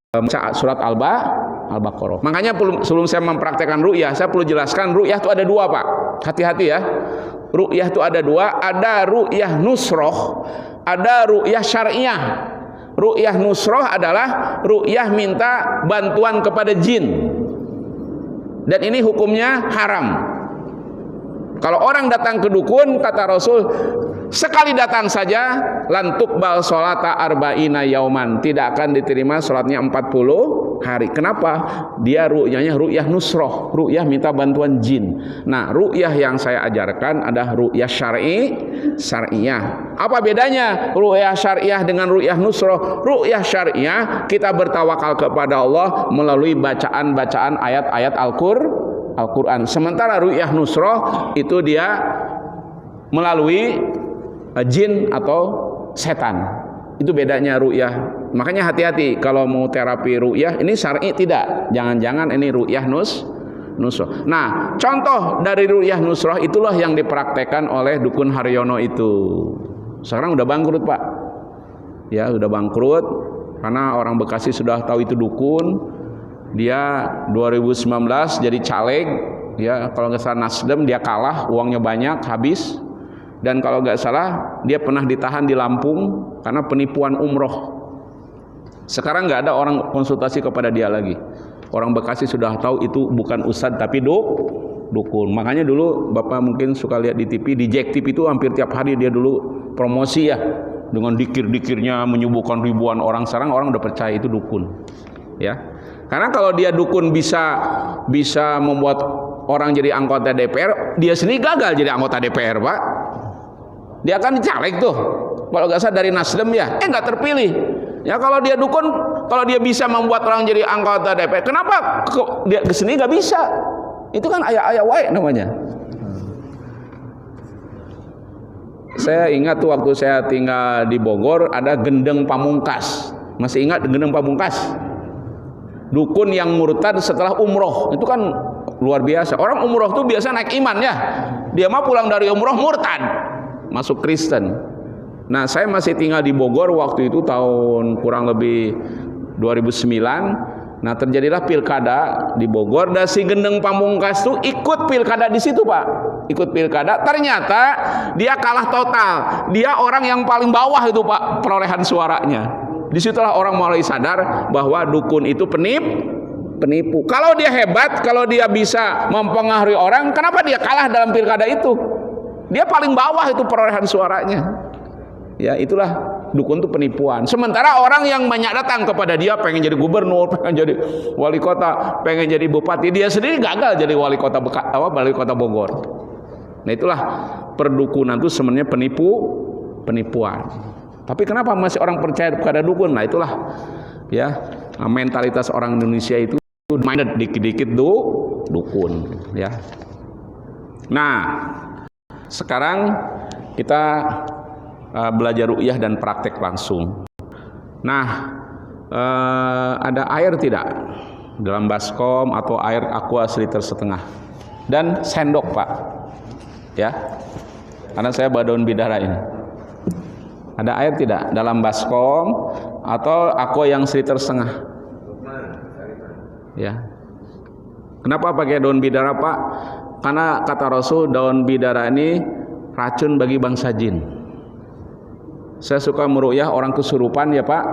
baca surat Al-Baqarah. Makanya sebelum saya mempraktekkan ruqyah, saya perlu jelaskan ruqyah itu ada 2, Pak. Hati-hati ya. Ruqyah itu ada 2, ada ruqyah nusroh, ada ruqyah syariah. Ruqyah nusroh adalah ruqyah minta bantuan kepada jin, dan ini hukumnya haram. Kalau orang datang ke dukun, kata Rasul, sekali datang saja lantuk bal sholata arba'ina yauman, tidak akan diterima sholatnya 40 hari. Kenapa? Dia ru'yahnya ru'yah nusroh, ru'yah minta bantuan jin. Nah, ru'yah yang saya ajarkan ada ru'yah syar'iyah. Apa bedanya ru'yah syar'iyah dengan ru'yah nusroh? Ru'yah syar'iyah kita bertawakal kepada Allah melalui bacaan-bacaan ayat-ayat Al-Quran. Sementara ru'yah nusroh itu dia melalui jin atau setan. Itu bedanya ru'yah. Makanya hati-hati kalau mau terapi ru'yah ini syar'i tidak. Jangan-jangan ini ru'yah nusroh. Nah, contoh dari ru'yah nusroh itulah yang dipraktekkan oleh Dukun Haryono itu. Sekarang udah bangkrut, Pak. Ya, udah bangkrut karena orang Bekasi sudah tahu itu dukun. Dia 2019 jadi caleg, ya kalau nggak salah Nasdem, dia kalah, uangnya banyak, habis. Dan kalau nggak salah dia pernah ditahan di Lampung karena penipuan umroh. Sekarang nggak ada orang konsultasi kepada dia lagi. Orang Bekasi sudah tahu itu bukan ustadz tapi dukun. Makanya dulu Bapak mungkin suka lihat di TV, di Jack TV itu hampir tiap hari dia dulu promosi ya, dengan dikir-dikirnya menyembuhkan ribuan orang. Sekarang orang udah percaya itu dukun, ya. Karena kalau dia dukun bisa membuat orang jadi anggota DPR, dia sendiri gagal jadi anggota DPR, Pak. Dia akan dicaleg tuh, kalau nggak salah dari Nasdem ya, nggak terpilih. Ya kalau dia dukun, kalau dia bisa membuat orang jadi anggota DPR, kenapa dia kesini nggak bisa? Itu kan ayah-ayah wae namanya. Saya ingat tuh waktu saya tinggal di Bogor ada Gendeng Pamungkas. Masih ingat Gendeng Pamungkas? Dukun yang murtad setelah umroh, itu kan luar biasa. Orang umroh tuh biasa naik iman ya. Dia mah pulang dari umroh murtad, masuk Kristen. Nah, saya masih tinggal di Bogor waktu itu tahun kurang lebih 2009. Nah, terjadilah pilkada di Bogor dan si Gendeng Pamungkas tuh ikut pilkada di situ, Pak. Ikut pilkada, ternyata dia kalah total. Dia orang yang paling bawah itu, Pak, perolehan suaranya. Disitulah orang mulai sadar bahwa dukun itu penipu. Kalau dia hebat, kalau dia bisa mempengaruhi orang, kenapa dia kalah dalam pilkada itu? Dia paling bawah itu perolehan suaranya. Ya, itulah dukun itu penipuan. Sementara orang yang banyak datang kepada dia pengen jadi gubernur, pengen jadi wali kota, pengen jadi bupati, dia sendiri gagal jadi wali kota Bogor. Nah, itulah perdukunan itu sebenarnya penipuan. Tapi kenapa masih orang percaya kepada dukun? Nah, itulah ya mentalitas orang Indonesia itu minded dikit-dikit dukun, ya. Nah, sekarang kita belajar ru'yah dan praktek langsung. Nah, ada air tidak dalam baskom atau air aqua seliter setengah dan sendok, Pak, ya, karena saya bawa daun bidara ini. Ada air tidak dalam baskom atau aqua yang seliter setengah, ya. Kenapa pakai daun bidara, Pak? Karena kata Rasul daun bidara ini racun bagi bangsa jin. Saya suka meru'yah orang kesurupan ya, Pak.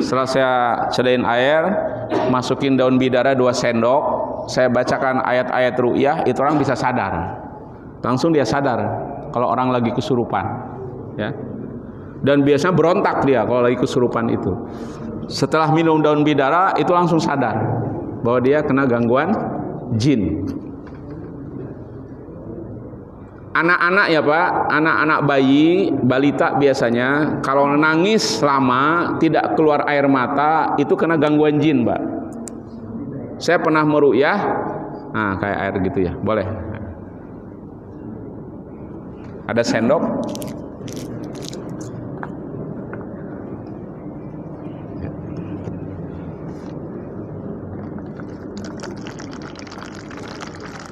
Setelah saya sediain air, masukin daun bidara 2 sendok, saya bacakan ayat-ayat ru'yah, itu orang bisa sadar. Langsung dia sadar kalau orang lagi kesurupan, ya. Dan biasanya berontak dia kalau lagi kesurupan itu. Setelah minum daun bidara itu langsung sadar bahwa dia kena gangguan jin. Anak-anak ya, Pak, anak-anak bayi, balita biasanya kalau nangis lama tidak keluar air mata itu kena gangguan jin, Pak. Saya pernah meru'yah, nah kayak air gitu ya, boleh. Ada sendok.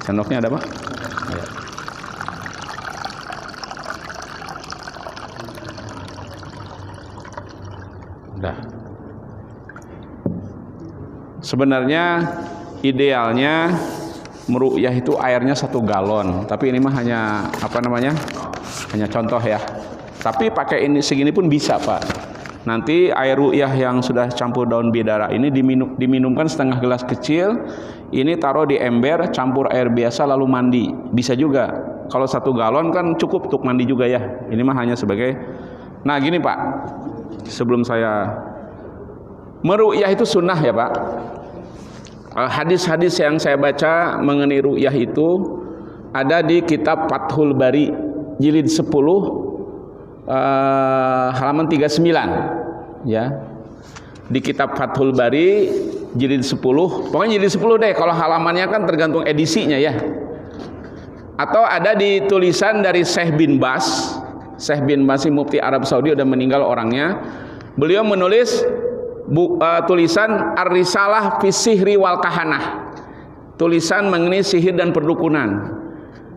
Sendoknya ada, Pak? Ya. Udah. Sebenarnya idealnya meru'yah itu airnya 1 galon, tapi ini mah hanya hanya contoh ya. Tapi pakai ini segini pun bisa, Pak. Nanti air ru'yah yang sudah campur daun bidara ini diminumkan setengah gelas kecil. Ini taruh di ember, campur air biasa lalu mandi. Bisa juga. Kalau 1 galon kan cukup untuk mandi juga ya. Ini mah hanya sebagai. Nah gini Pak, sebelum saya meru'yah itu sunnah ya Pak. Hadis-hadis yang saya baca mengenai ru'yah itu ada di kitab Fathul Bari jilid 10 halaman 39 ya. Di kitab Fathul Bari jilid 10, pokoknya jilid 10 deh, kalau halamannya kan tergantung edisinya ya. Atau ada di tulisan dari Syekh bin Bas. Syekh bin Bas mufti Arab Saudi, udah meninggal orangnya. Beliau menulis tulisan Ar-Risalah fi Sihri wal Kahanah, tulisan mengenai sihir dan perdukunan.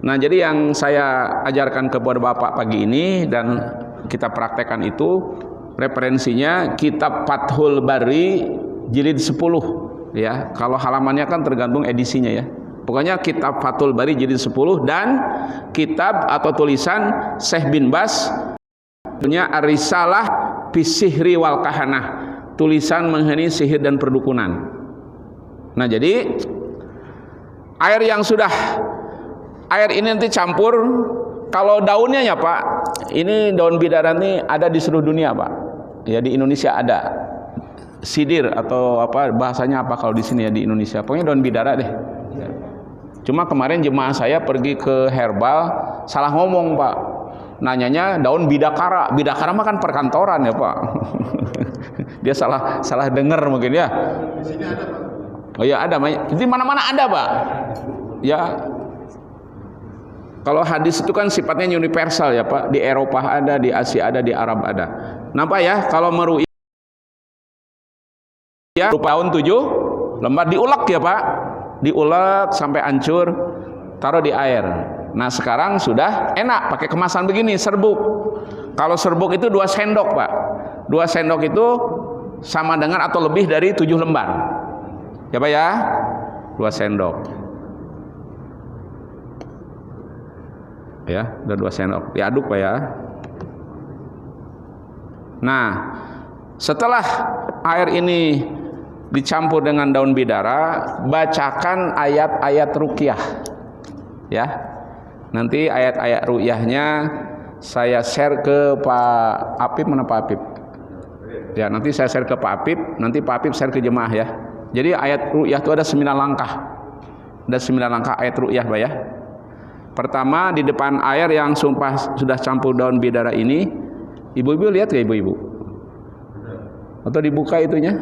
Nah jadi yang saya ajarkan kepada Bapak pagi ini dan kita praktekkan itu referensinya kitab Fathul Bari jilid 10 ya. Kalau halamannya kan tergantung edisinya ya. Pokoknya kitab Fathul Bari jilid 10 dan kitab atau tulisan Syekh bin Bas punya Ar-Risalah fi Sihri wal Kahanah, tulisan mengenai sihir dan perdukunan. Nah jadi air ini nanti campur. Kalau daunnya ya Pak, ini daun bidara ini ada di seluruh dunia Pak. Ya di Indonesia ada sidir atau apa bahasanya apa kalau di sini ya di Indonesia. Pokoknya daun bidara deh. Cuma kemarin jemaah saya pergi ke herbal salah ngomong Pak. Nanyanya daun bidakara. Bidakara mah kan perkantoran ya Pak. Dia salah dengar mungkin ya. Di sini ada Pak. Oh ya ada, di mana-mana ada Pak. Ya. Kalau hadis itu kan sifatnya universal ya Pak. Di Eropa ada, di Asia ada, di Arab ada. Nampak ya kalau meru'yah ya tahun 7 lembar diulek ya Pak. Diulek sampai hancur, taruh di air. Nah sekarang sudah enak pakai kemasan begini, serbuk. Kalau serbuk itu 2 sendok Pak. 2 sendok itu sama dengan atau lebih dari 7 lembar ya Pak ya. 2 sendok ya, udah 2 sendok diaduk Pak ya. Nah setelah air ini dicampur dengan daun bidara, bacakan ayat-ayat ruqyah ya. Nanti ayat-ayat ruqyahnya saya share ke Pak Apip. Mana Pak Apip? Ya nanti saya share ke Pak Apip, nanti Pak Apip share ke jemaah ya. Jadi ayat ruqyah itu ada 9 langkah. Ada 9 langkah ayat ruqyah Pak ya. Pertama di depan air yang sudah campur daun bidara ini, ibu-ibu lihat ya ibu-ibu? Atau dibuka itunya?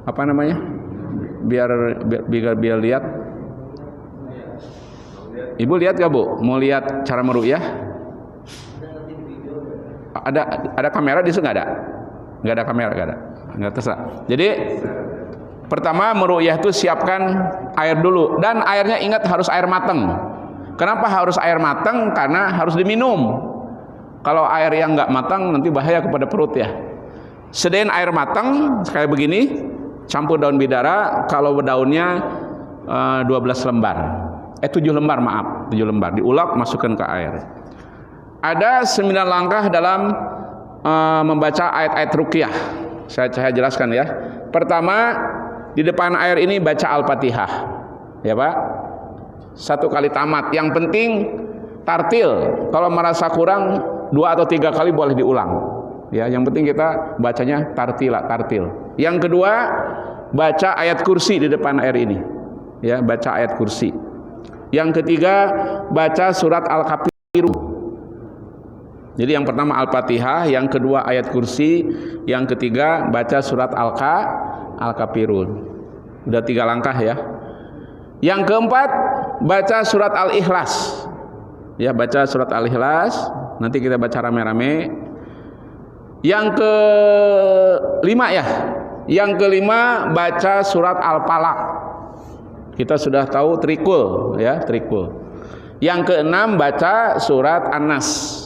Apa namanya? Biar lihat. Ibu lihat gak Bu? Mau lihat cara meru'yah? Ada kamera di situ nggak ada? Nggak ada kamera, nggak ada. Nggak terserah. Jadi pertama meru'yah itu siapkan air dulu, dan airnya ingat harus air mateng. Kenapa harus air mateng? Karena harus diminum. Kalau air yang nggak matang nanti bahaya kepada perut ya. Sediain air matang kayak begini. Campur daun bidara, kalau daunnya 12 lembar. 7 lembar maaf, 7 lembar. Diulek, masukkan ke air. Ada 9 langkah dalam membaca ayat-ayat ruqyah. Saya jelaskan ya. Pertama, di depan air ini baca Al-Fatihah. Ya Pak. 1 kali tamat. Yang penting tartil. Kalau merasa kurang 2 atau 3 kali boleh diulang. Ya, yang penting kita bacanya tartil. Yang kedua, baca ayat kursi di depan air ini. Ya, baca ayat kursi. Yang ketiga, baca surat Al-Kafirun. Jadi yang pertama Al-Fatihah, yang kedua ayat kursi, yang ketiga baca surat Al-Kafirun. Udah 3 langkah ya. Yang keempat, baca surat Al-Ikhlas. Ya, baca surat Al-Ikhlas. Nanti kita baca rame-rame. Yang kelima ya. Yang kelima baca surat Al-Falaq. Kita sudah tahu trikul ya, trikul. Yang keenam baca surat An-Nas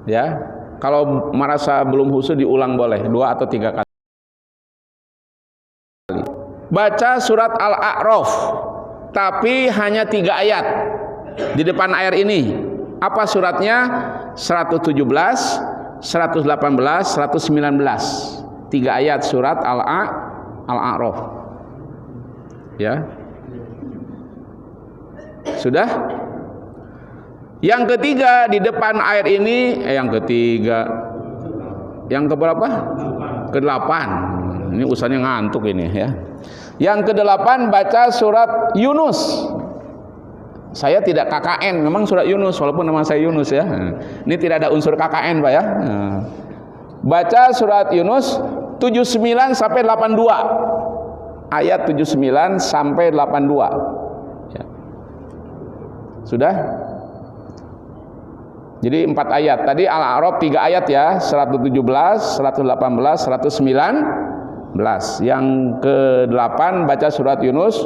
ya. Kalau merasa belum khusyuk diulang boleh 2 atau 3 kali. Baca surat Al-A'raf tapi hanya 3 ayat di depan air ini. Apa suratnya? 117, 118, 119. 3 ayat surat Al-A'raf. Ya. Sudah? Yang ketiga di depan air ini, yang ketiga, yang keberapa? Kedelapan. Ini urusannya ngantuk ini ya. Yang kedelapan baca surat Yunus. Saya tidak KKN, memang surat Yunus walaupun nama saya Yunus ya. Ini tidak ada unsur KKN Pak ya. Baca surat Yunus 79 sampai 82. Ayat 79 sampai 82. Ya. Sudah? Jadi 4 ayat. Tadi Al-A'raf 3 ayat ya, 117, 118, 119. Yang ke-8 baca surat Yunus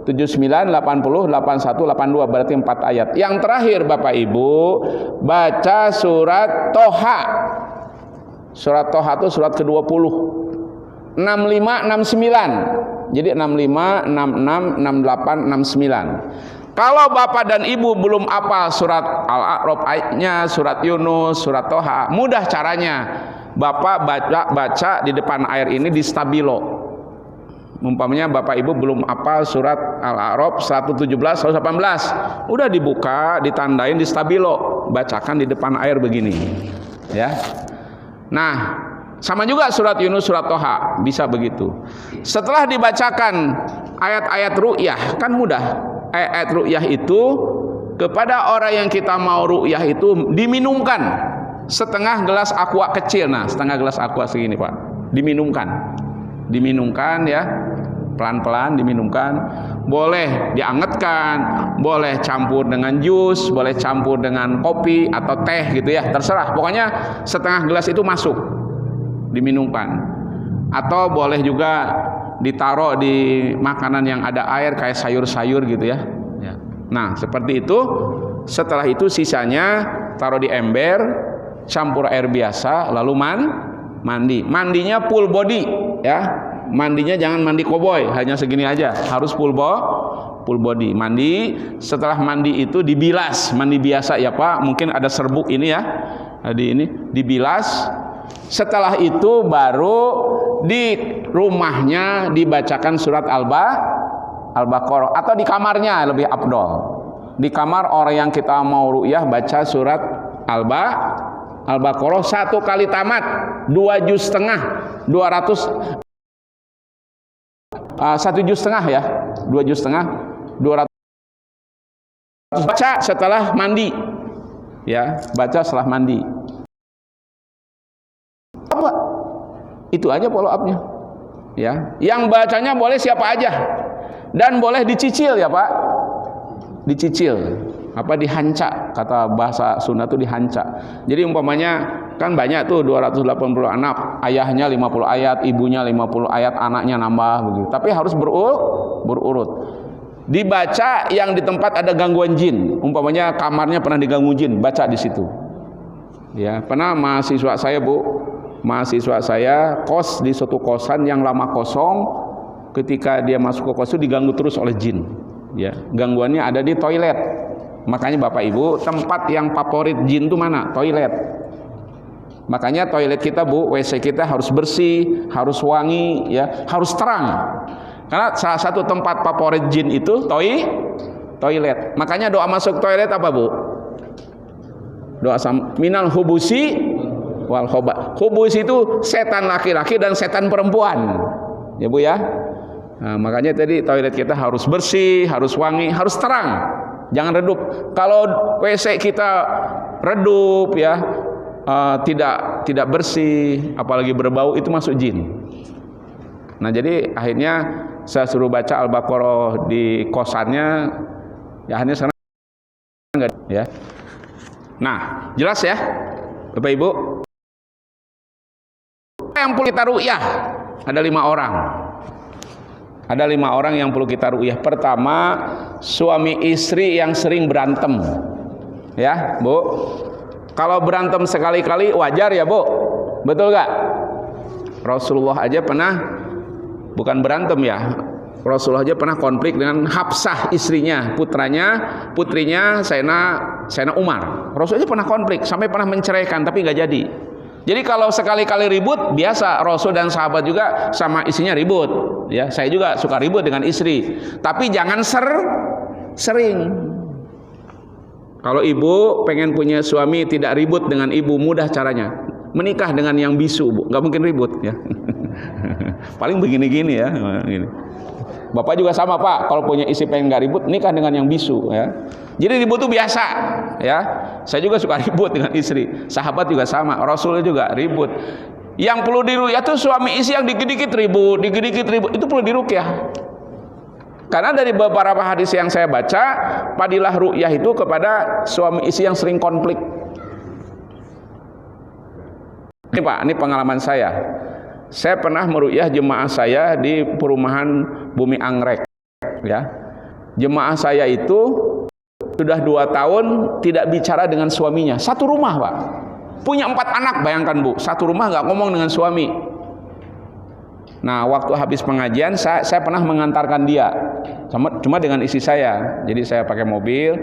79, 80, 81, 82, berarti 4 ayat. Yang terakhir Bapak Ibu baca surat Toha. Surat Toha itu surat ke-20. 65, 69. Jadi 65, 66, 68, 69. Kalau Bapak dan Ibu belum hafal surat Al-A'raf ayatnya, surat Yunus, surat Toha, mudah caranya. Bapak baca di depan air ini di stabilo. Umpamanya Bapak Ibu belum hafal surat Al-A'raf 117, 118, udah dibuka, ditandain di stabilo, bacakan di depan air begini. Ya. Nah, sama juga surat Yunus, surat Toha, bisa begitu. Setelah dibacakan ayat-ayat ru'yah, kan mudah. Ayat ru'yah itu kepada orang yang kita mau ru'yah itu diminumkan setengah gelas aqua kecil. Nah, setengah gelas aqua segini Pak, diminumkan ya, pelan-pelan diminumkan. Boleh diangetkan, boleh campur dengan jus, boleh campur dengan kopi atau teh gitu ya, terserah. Pokoknya setengah gelas itu masuk, diminumkan. Atau boleh juga ditaruh di makanan yang ada air kayak sayur-sayur gitu ya. Nah seperti itu. Setelah itu sisanya taruh di ember, campur air biasa, lalu mandi. Mandinya full body ya. Mandinya jangan mandi koboi, hanya segini aja, harus full body. Mandi. Setelah mandi itu dibilas, mandi biasa ya Pak. Mungkin ada serbuk ini ya, ini dibilas. Setelah itu baru di rumahnya dibacakan surat Al-Baqarah, atau di kamarnya lebih afdol. Di kamar orang yang kita mau ru'yah baca surat Al-Baqarah 1 kali tamat, 2 juz setengah, 200, 1 juz setengah ya, 2 juz setengah, 200. Baca setelah mandi ya, baca setelah mandi. Apa? Itu aja follow up-nya. Ya, yang bacanya boleh siapa aja dan boleh dicicil ya Pak. Dicicil, apa dihanca, kata bahasa Sunda tuh dihanca. Jadi umpamanya kan banyak tuh 280 anak, ayahnya 50 ayat, ibunya 50 ayat, anaknya nambah begitu. Tapi harus berurut. Dibaca yang di tempat ada gangguan jin. Umpamanya kamarnya pernah diganggu jin, baca di situ. Ya, pernah mahasiswa saya kos di suatu kosan yang lama kosong. Ketika dia masuk ke kos itu diganggu terus oleh jin ya. Gangguannya ada di toilet. Makanya Bapak Ibu, tempat yang favorit jin itu mana? Toilet. Makanya toilet kita Bu, WC kita harus bersih, harus wangi ya, harus terang. Karena salah satu tempat favorit jin itu toilet. Makanya doa masuk toilet apa Bu? Doa minal hubusi wal khoba. Hubus itu setan laki-laki dan setan perempuan. Ya Bu ya. Nah, makanya tadi toilet kita harus bersih, harus wangi, harus terang. Jangan redup. Kalau WC kita redup ya, tidak bersih, apalagi berbau, itu masuk jin. Nah, jadi akhirnya saya suruh baca Al-Baqarah di kosannya. Ya akhirnya sekarang enggak ya. Nah, jelas ya Bapak Ibu. Yang perlu kita ru'yah ada 5 orang. Ada 5 orang yang perlu kita ru'yah. Pertama, suami istri yang sering berantem. Ya, Bu. Kalau berantem sekali-kali wajar ya, Bu. Betul gak? Rasulullah aja pernah, bukan berantem ya, Rasulullah aja pernah konflik dengan Hafsah istrinya, putrinya Sayyidina Umar. Rasulullah aja pernah konflik, sampai pernah menceraikan, tapi gak jadi. Jadi kalau sekali-kali ribut, biasa Rasul dan sahabat juga sama istrinya ribut. Ya, saya juga suka ribut dengan istri. Tapi jangan sering. Kalau ibu pengen punya suami tidak ribut dengan ibu, mudah caranya. Menikah dengan yang bisu, Bu. Nggak mungkin ribut ya. Paling begini-gini ya. Gini. Bapak juga sama, Pak. Kalau punya istri pengen nggak ribut, nikah dengan yang bisu ya. Jadi ribut itu biasa ya. Saya juga suka ribut dengan istri. Sahabat juga sama. Rasul juga ribut. Yang perlu diruqyah itu suami istri yang dikit-dikit ribut, itu perlu diruqyah. Karena dari beberapa hadis yang saya baca, padilah ruqyah itu kepada suami istri yang sering konflik. Ini Pak, ini pengalaman saya. Saya pernah meruqyah jemaah saya di perumahan Bumi Anggrek. Ya, jemaah saya itu sudah 2 tahun tidak bicara dengan suaminya. Satu rumah Pak, punya 4 anak, bayangkan Bu, satu rumah nggak ngomong dengan suami. Nah, waktu habis pengajian saya pernah mengantarkan dia, cuma dengan istri saya. Jadi saya pakai mobil,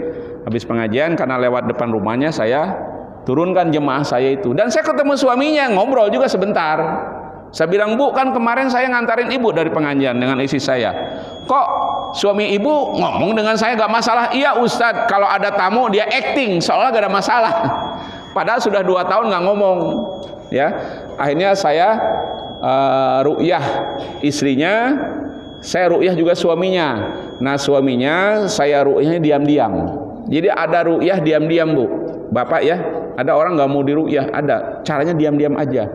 habis pengajian karena lewat depan rumahnya saya turunkan jemaah saya itu. Dan saya ketemu suaminya, ngobrol juga sebentar. Saya bilang, Bu, kan kemarin saya ngantarin ibu dari pengajian dengan istri saya. Kok suami ibu ngomong dengan saya gak masalah? Iya Ustadz, kalau ada tamu dia acting seolah gak ada masalah. Padahal sudah 2 tahun gak ngomong. Ya, akhirnya saya ruqyah istrinya, saya ruqyah juga suaminya. Nah, suaminya saya ruqyahnya diam-diam. Jadi ada ruqyah diam-diam, Bu. Bapak ya, ada orang nggak mau diruqyah, ada caranya diam-diam aja.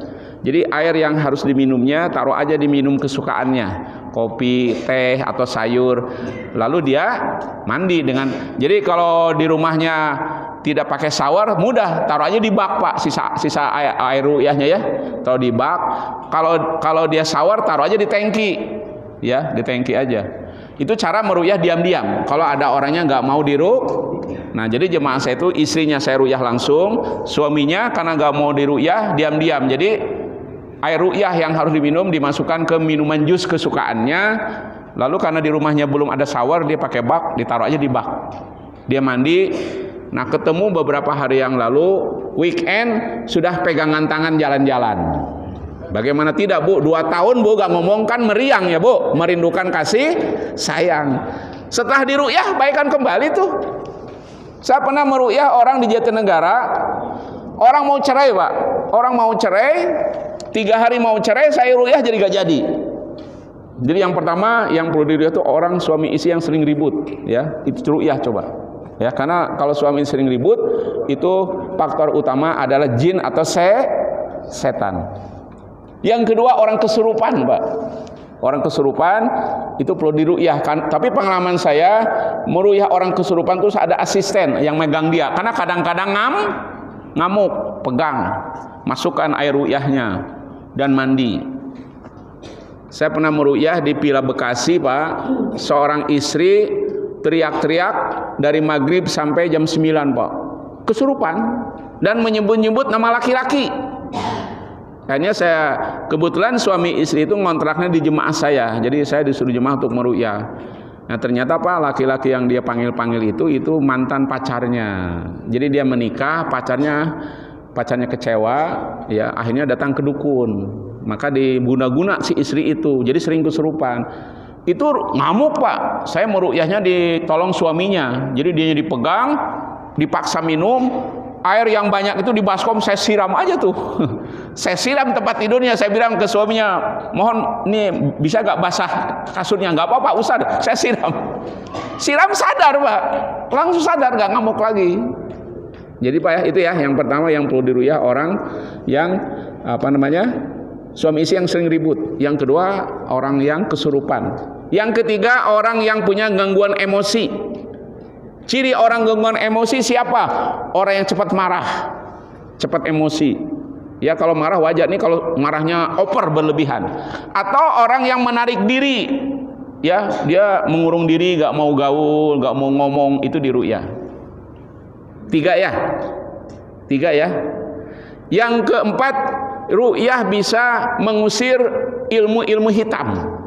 Jadi air yang harus diminumnya taruh aja diminum kesukaannya, kopi, teh atau sayur. Lalu dia mandi dengan. Jadi kalau di rumahnya tidak pakai shower, mudah, taruh aja di bak Pak, sisa air ruqyahnya ya, taruh di bak. Kalau dia shower, taruh aja di tangki, ya, di tangki aja. Itu cara meruqyah diam-diam. Kalau ada orangnya nggak mau nah jadi jemaah saya itu istrinya saya ruqyah langsung, suaminya karena nggak mau diruqyah diam-diam. Jadi air ruqyah yang harus diminum dimasukkan ke minuman jus kesukaannya. Lalu karena di rumahnya belum ada shower, dia pakai bak, ditaruh aja di bak. Dia mandi. Nah, ketemu beberapa hari yang lalu, weekend sudah pegangan tangan jalan-jalan. Bagaimana tidak, Bu? 2 tahun Bu gak ngomong, kan meriang ya Bu, merindukan kasih sayang. Setelah diruqyah baikan kembali tuh. Saya pernah meruqyah orang di Jatinegara, orang mau cerai Pak, orang mau cerai, 3 hari mau cerai, saya ruqyah jadi gak jadi. Jadi yang pertama yang perlu diruqyah itu orang suami istri yang sering ribut, ya, itu ruqyah coba. Ya, karena kalau suami sering ribut itu faktor utama adalah jin atau setan. Yang kedua orang kesurupan, Pak. Orang kesurupan itu perlu diruqyah kan. Tapi pengalaman saya meruqyah orang kesurupan terus ada asisten yang megang dia. Karena kadang-kadang ngamuk, pegang. Masukkan air ruqyahnya dan mandi. Saya pernah meruqyah di Villa Bekasi, Pak. Seorang istri teriak-teriak dari maghrib sampai jam 9 Pak, kesurupan dan menyebut-nyebut nama laki-laki. Akhirnya saya kebetulan suami istri itu ngontraknya di jemaah saya, jadi saya disuruh jemaah untuk meruqyah. Nah ternyata Pak, laki-laki yang dia panggil itu mantan pacarnya. Jadi dia menikah, pacarnya kecewa, ya akhirnya datang ke dukun. Maka diguna-guna si istri itu, jadi sering kesurupan. Itu ngamuk Pak, saya meruqyahnya ditolong suaminya. Jadi dia dipegang, dipaksa minum air yang banyak, itu di baskom saya siram aja tuh. Saya siram tempat tidurnya. Saya bilang ke suaminya, mohon nih bisa gak basah kasurnya? Gak apa-apa Ustaz, saya siram sadar Pak, langsung sadar, gak ngamuk lagi. Jadi Pak ya, itu ya yang pertama yang perlu diruqyah orang yang suami istri yang sering ribut. Yang kedua orang yang kesurupan. Yang ketiga orang yang punya gangguan emosi. Ciri orang gangguan emosi siapa? Orang yang cepat marah, cepat emosi. Ya kalau marah wajar, nih kalau marahnya over berlebihan. Atau orang yang menarik diri, ya dia mengurung diri, gak mau gaul, gak mau ngomong, itu diruqyah. 3 ya. Yang keempat, ruqyah bisa mengusir ilmu-ilmu hitam.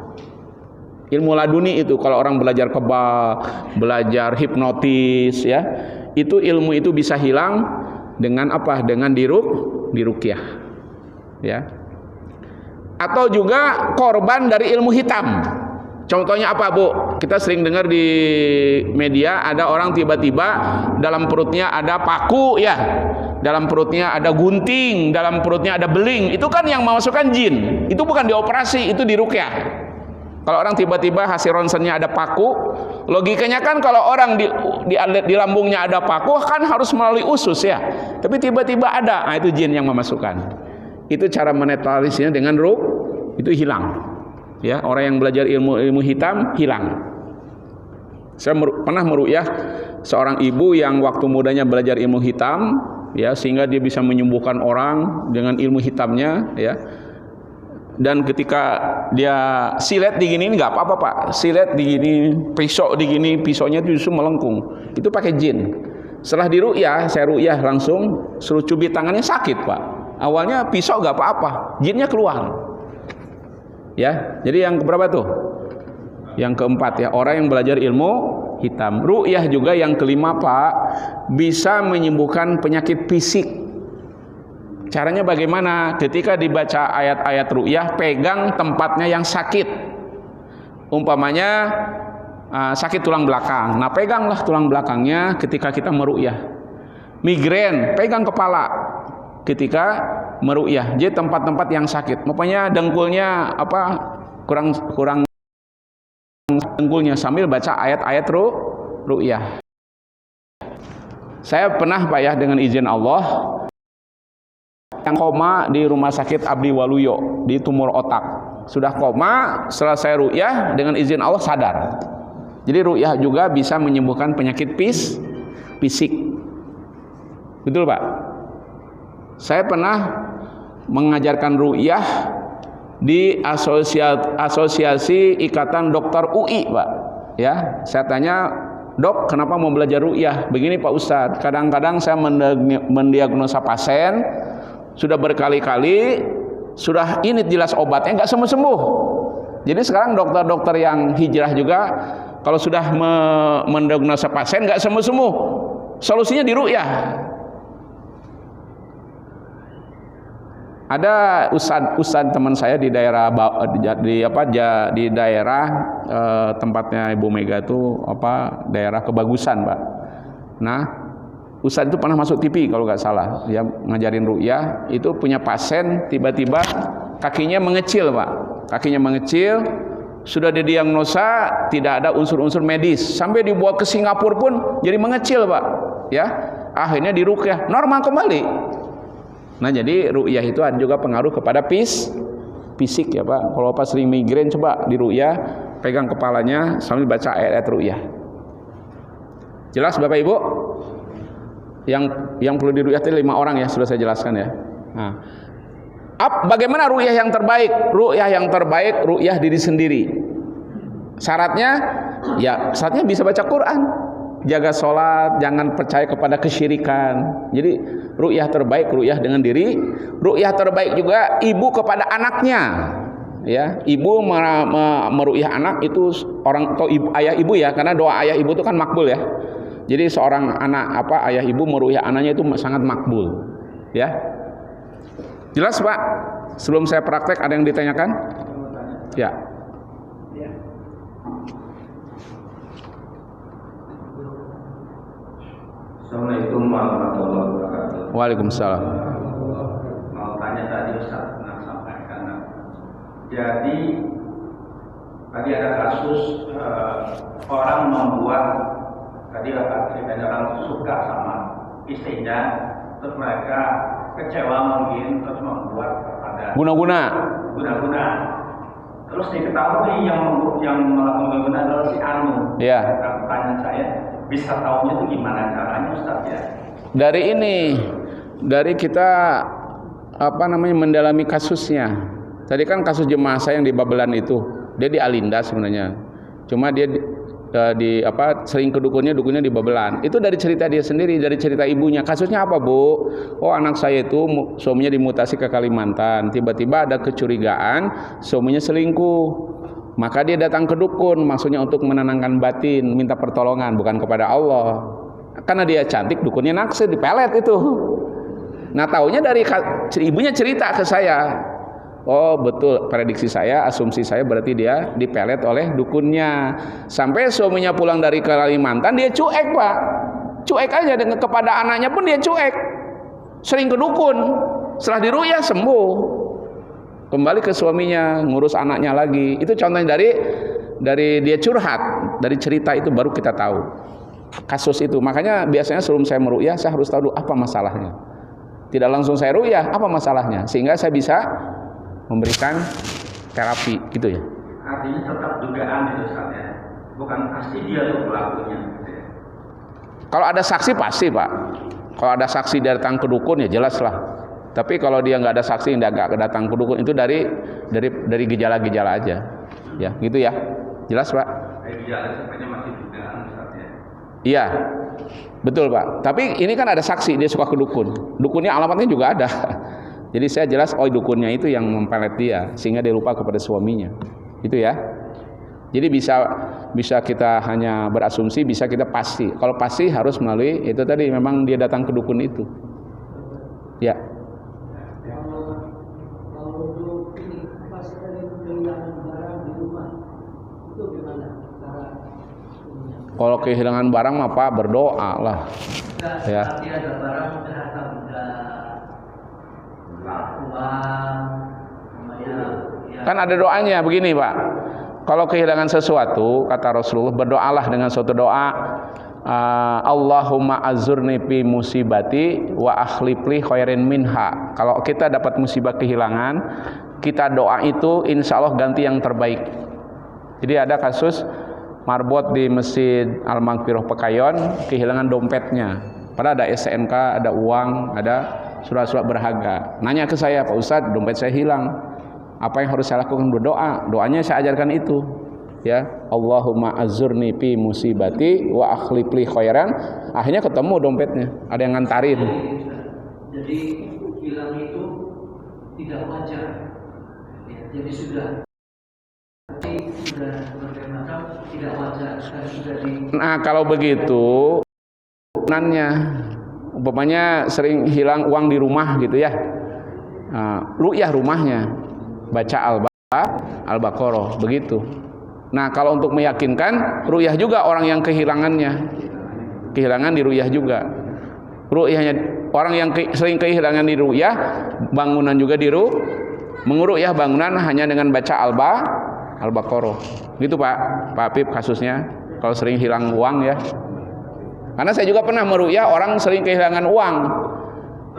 Ilmu laduni itu kalau orang belajar kebal, belajar hipnotis ya, itu ilmu itu bisa hilang dengan apa? Dengan diruqyah. Ya. Atau juga korban dari ilmu hitam. Contohnya apa, Bu? Kita sering dengar di media ada orang tiba-tiba dalam perutnya ada paku ya. Dalam perutnya ada gunting, dalam perutnya ada beling. Itu kan yang memasukkan jin. Itu bukan dioperasi, itu diruqyah. Kalau orang tiba-tiba hasil ronsennya ada paku, logikanya kan kalau orang di lambungnya ada paku kan harus melalui usus ya. Tapi tiba-tiba ada, nah itu jin yang memasukkan. Itu cara menetralisirnya dengan ruq, itu hilang. Ya, orang yang belajar ilmu hitam hilang. Saya pernah meruqyah seorang ibu yang waktu mudanya belajar ilmu hitam, ya, sehingga dia bisa menyembuhkan orang dengan ilmu hitamnya, ya. Dan ketika dia silet digini nggak apa-apa Pak, silet digini, pisau digini, pisaunya itu justru melengkung. Itu pakai jin. Setelah diruqyah, saya ruqyah langsung, suruh cubit tangannya sakit Pak. Awalnya pisau nggak apa-apa, jinnya keluar. Ya, jadi yang keberapa tuh? Yang keempat ya, orang yang belajar ilmu hitam. Ruqyah juga yang kelima Pak, bisa menyembuhkan penyakit fisik. Caranya bagaimana? Ketika dibaca ayat-ayat ruqyah, pegang tempatnya yang sakit. Umpamanya sakit tulang belakang. Nah, peganglah tulang belakangnya ketika kita meruqyah. Migrain, pegang kepala ketika meruqyah. Jadi tempat-tempat yang sakit. Umpamanya dengkulnya kurang dengkulnya sambil baca ayat-ayat ruqyah. Saya pernah Pak ya, dengan izin Allah, yang koma di rumah sakit Abdi Waluyo di tumor otak. Sudah koma, setelah saya ruqyah dengan izin Allah sadar. Jadi ruqyah juga bisa menyembuhkan penyakit fisik. Betul Pak? Saya pernah mengajarkan ruqyah di asosiasi Ikatan Dokter UI Pak. Ya, saya tanya, "Dok, kenapa mau belajar ruqyah?" Begini Pak Ustadz, kadang-kadang saya mendiagnosa pasien sudah berkali-kali, sudah ini jelas obatnya nggak sembuh-sembuh. Jadi sekarang dokter-dokter yang hijrah juga kalau sudah mendiagnosa pasien nggak sembuh-sembuh, solusinya diruqyah. Ada ustadz teman saya di daerah di daerah tempatnya Ibu Mega itu daerah Kebagusan Pak. Nah, ustadz itu pernah masuk TV kalau nggak salah, dia ngajarin ruqyah. Itu punya pasien tiba-tiba kakinya mengecil Pak, kakinya mengecil, sudah didiagnosa tidak ada unsur-unsur medis, sampai dibawa ke Singapura pun jadi mengecil Pak. Ya, akhirnya diruqyah, normal kembali. Nah, jadi ruqyah itu ada juga pengaruh kepada fisik ya Pak. Kalau pas sering migrain, coba diruqyah, pegang kepalanya sambil baca ayat-ayat ruqyah. Jelas Bapak Ibu? Yang perlu diruqyah itu 5 orang ya, sudah saya jelaskan ya. Nah, bagaimana ruqyah yang terbaik? Ruqyah yang terbaik, ruqyah diri sendiri. Syaratnya bisa baca Quran, jaga sholat, jangan percaya kepada kesyirikan. Jadi ruqyah terbaik ruqyah dengan diri. Ruqyah terbaik juga ibu kepada anaknya. Ya, ibu meruqyah anak itu orang atau ayah ibu ya, karena doa ayah ibu itu kan makbul ya. Jadi seorang anak ayah ibu meruqyah anaknya itu sangat makbul. Ya. Jelas Pak? Sebelum saya praktek ada yang ditanyakan? Ya. Assalamualaikum warahmatullahi wabarakatuh. Waalaikumsalam. Mau tanya tadi Ustaz pernah sampaikan. Jadi tadi ada kasus orang membuat ceritanya orang suka sama istrinya, terus mereka kecewa mungkin, terus membuat kepada Guna-guna. Terus diketahui yang melakukan guna adalah si Anu. Ya. Pertanyaan saya, bisa tahunya itu gimana caranya Ustaz ya? Dari kita mendalami kasusnya. Tadi kan kasus jemaah saya yang di Babelan itu, dia di Alinda sebenarnya. Cuma dia sering ke dukunnya di Babelan. Itu dari cerita dia sendiri, dari cerita ibunya. Kasusnya apa, Bu? Oh, anak saya itu suaminya dimutasi ke Kalimantan. Tiba-tiba ada kecurigaan suaminya selingkuh. Maka dia datang ke dukun, maksudnya untuk menenangkan batin, minta pertolongan, bukan kepada Allah. Karena dia cantik, dukunnya naksir, dipelet itu. Nah, taunya dari ibunya cerita ke saya. Oh betul, prediksi saya, asumsi saya berarti dia dipelet oleh dukunnya. Sampai suaminya pulang dari Kalimantan dia cuek Pak, cuek aja dengan kepada anaknya pun dia cuek, sering ke dukun. Setelah diruqyah sembuh, kembali ke suaminya ngurus anaknya lagi. Itu contohnya dari dia curhat, dari cerita itu baru kita tahu kasus itu. Makanya biasanya sebelum saya meruqyah saya harus tahu dulu apa masalahnya. Tidak langsung saya ruqyah, apa masalahnya, sehingga saya bisa memberikan terapi gitu ya. Artinya tetap dugaan itu Ustaz ya. Bukan pasti dia tuh pelakunya. Kalau ada saksi pasti Pak. Kalau ada saksi datang ke dukun ya jelas lah. Tapi kalau dia nggak ada saksi, nggak datang ke dukun, itu dari gejala-gejala aja. Ya gitu ya. Jelas Pak. Gejala sebenarnya masih dugaan Ustaz ya. Iya. Betul Pak. Tapi ini kan ada saksi dia suka ke dukun. Dukunnya alamatnya juga ada. Jadi saya jelas dukunnya itu yang mempelet dia sehingga dia lupa kepada suaminya. Itu ya. Jadi bisa kita hanya berasumsi, bisa kita pasti. Kalau pasti harus melalui itu tadi, memang dia datang ke dukun itu. Ya. Kalau untuk ini pas dari kehilangan barang di rumah itu gimana cara ininya? Kalau kehilangan barang mah Pak berdoa lah. Ya. Nanti ada barang ternyata udah uang, namanya ya. Kan ada doanya begini Pak. Kalau kehilangan sesuatu, kata Rasulullah, berdoalah dengan suatu doa, Allahumma azurni fi musibati wa akhlifli khairin minha. Kalau kita dapat musibah kehilangan, kita doa itu insya Allah ganti yang terbaik. Jadi ada kasus marbot di Masjid Al-Maghfirah Pekayon, kehilangan dompetnya. Padahal ada SNK, ada uang, ada surat-surat berharga. Nanya ke saya, Pak Ustadz, dompet saya hilang. Apa yang harus saya lakukan? Berdoa. Doanya saya ajarkan itu. Ya, Allahumma azurni fi musibati wa akhlifli khairan. Akhirnya ketemu dompetnya. Ada yang ngantarin. Jadi hilang itu tidak wajar. Ya, jadi sudah berbagai macam tidak wajar dan sudah di. Nah, kalau begitu, umpamanya sering hilang uang di rumah gitu ya. Ruqyah rumahnya, baca Al-Baqarah begitu. Nah, kalau untuk meyakinkan, ruqyah juga orang yang kehilangan di ruqyah juga. Ruqyahnya orang yang sering kehilangan di ruqyah, bangunan juga menguruqyah bangunan hanya dengan baca Al-Baqarah. Gitu Pak Apip kasusnya. Kalau sering hilang uang ya. Karena saya juga pernah meruqyah orang sering kehilangan uang.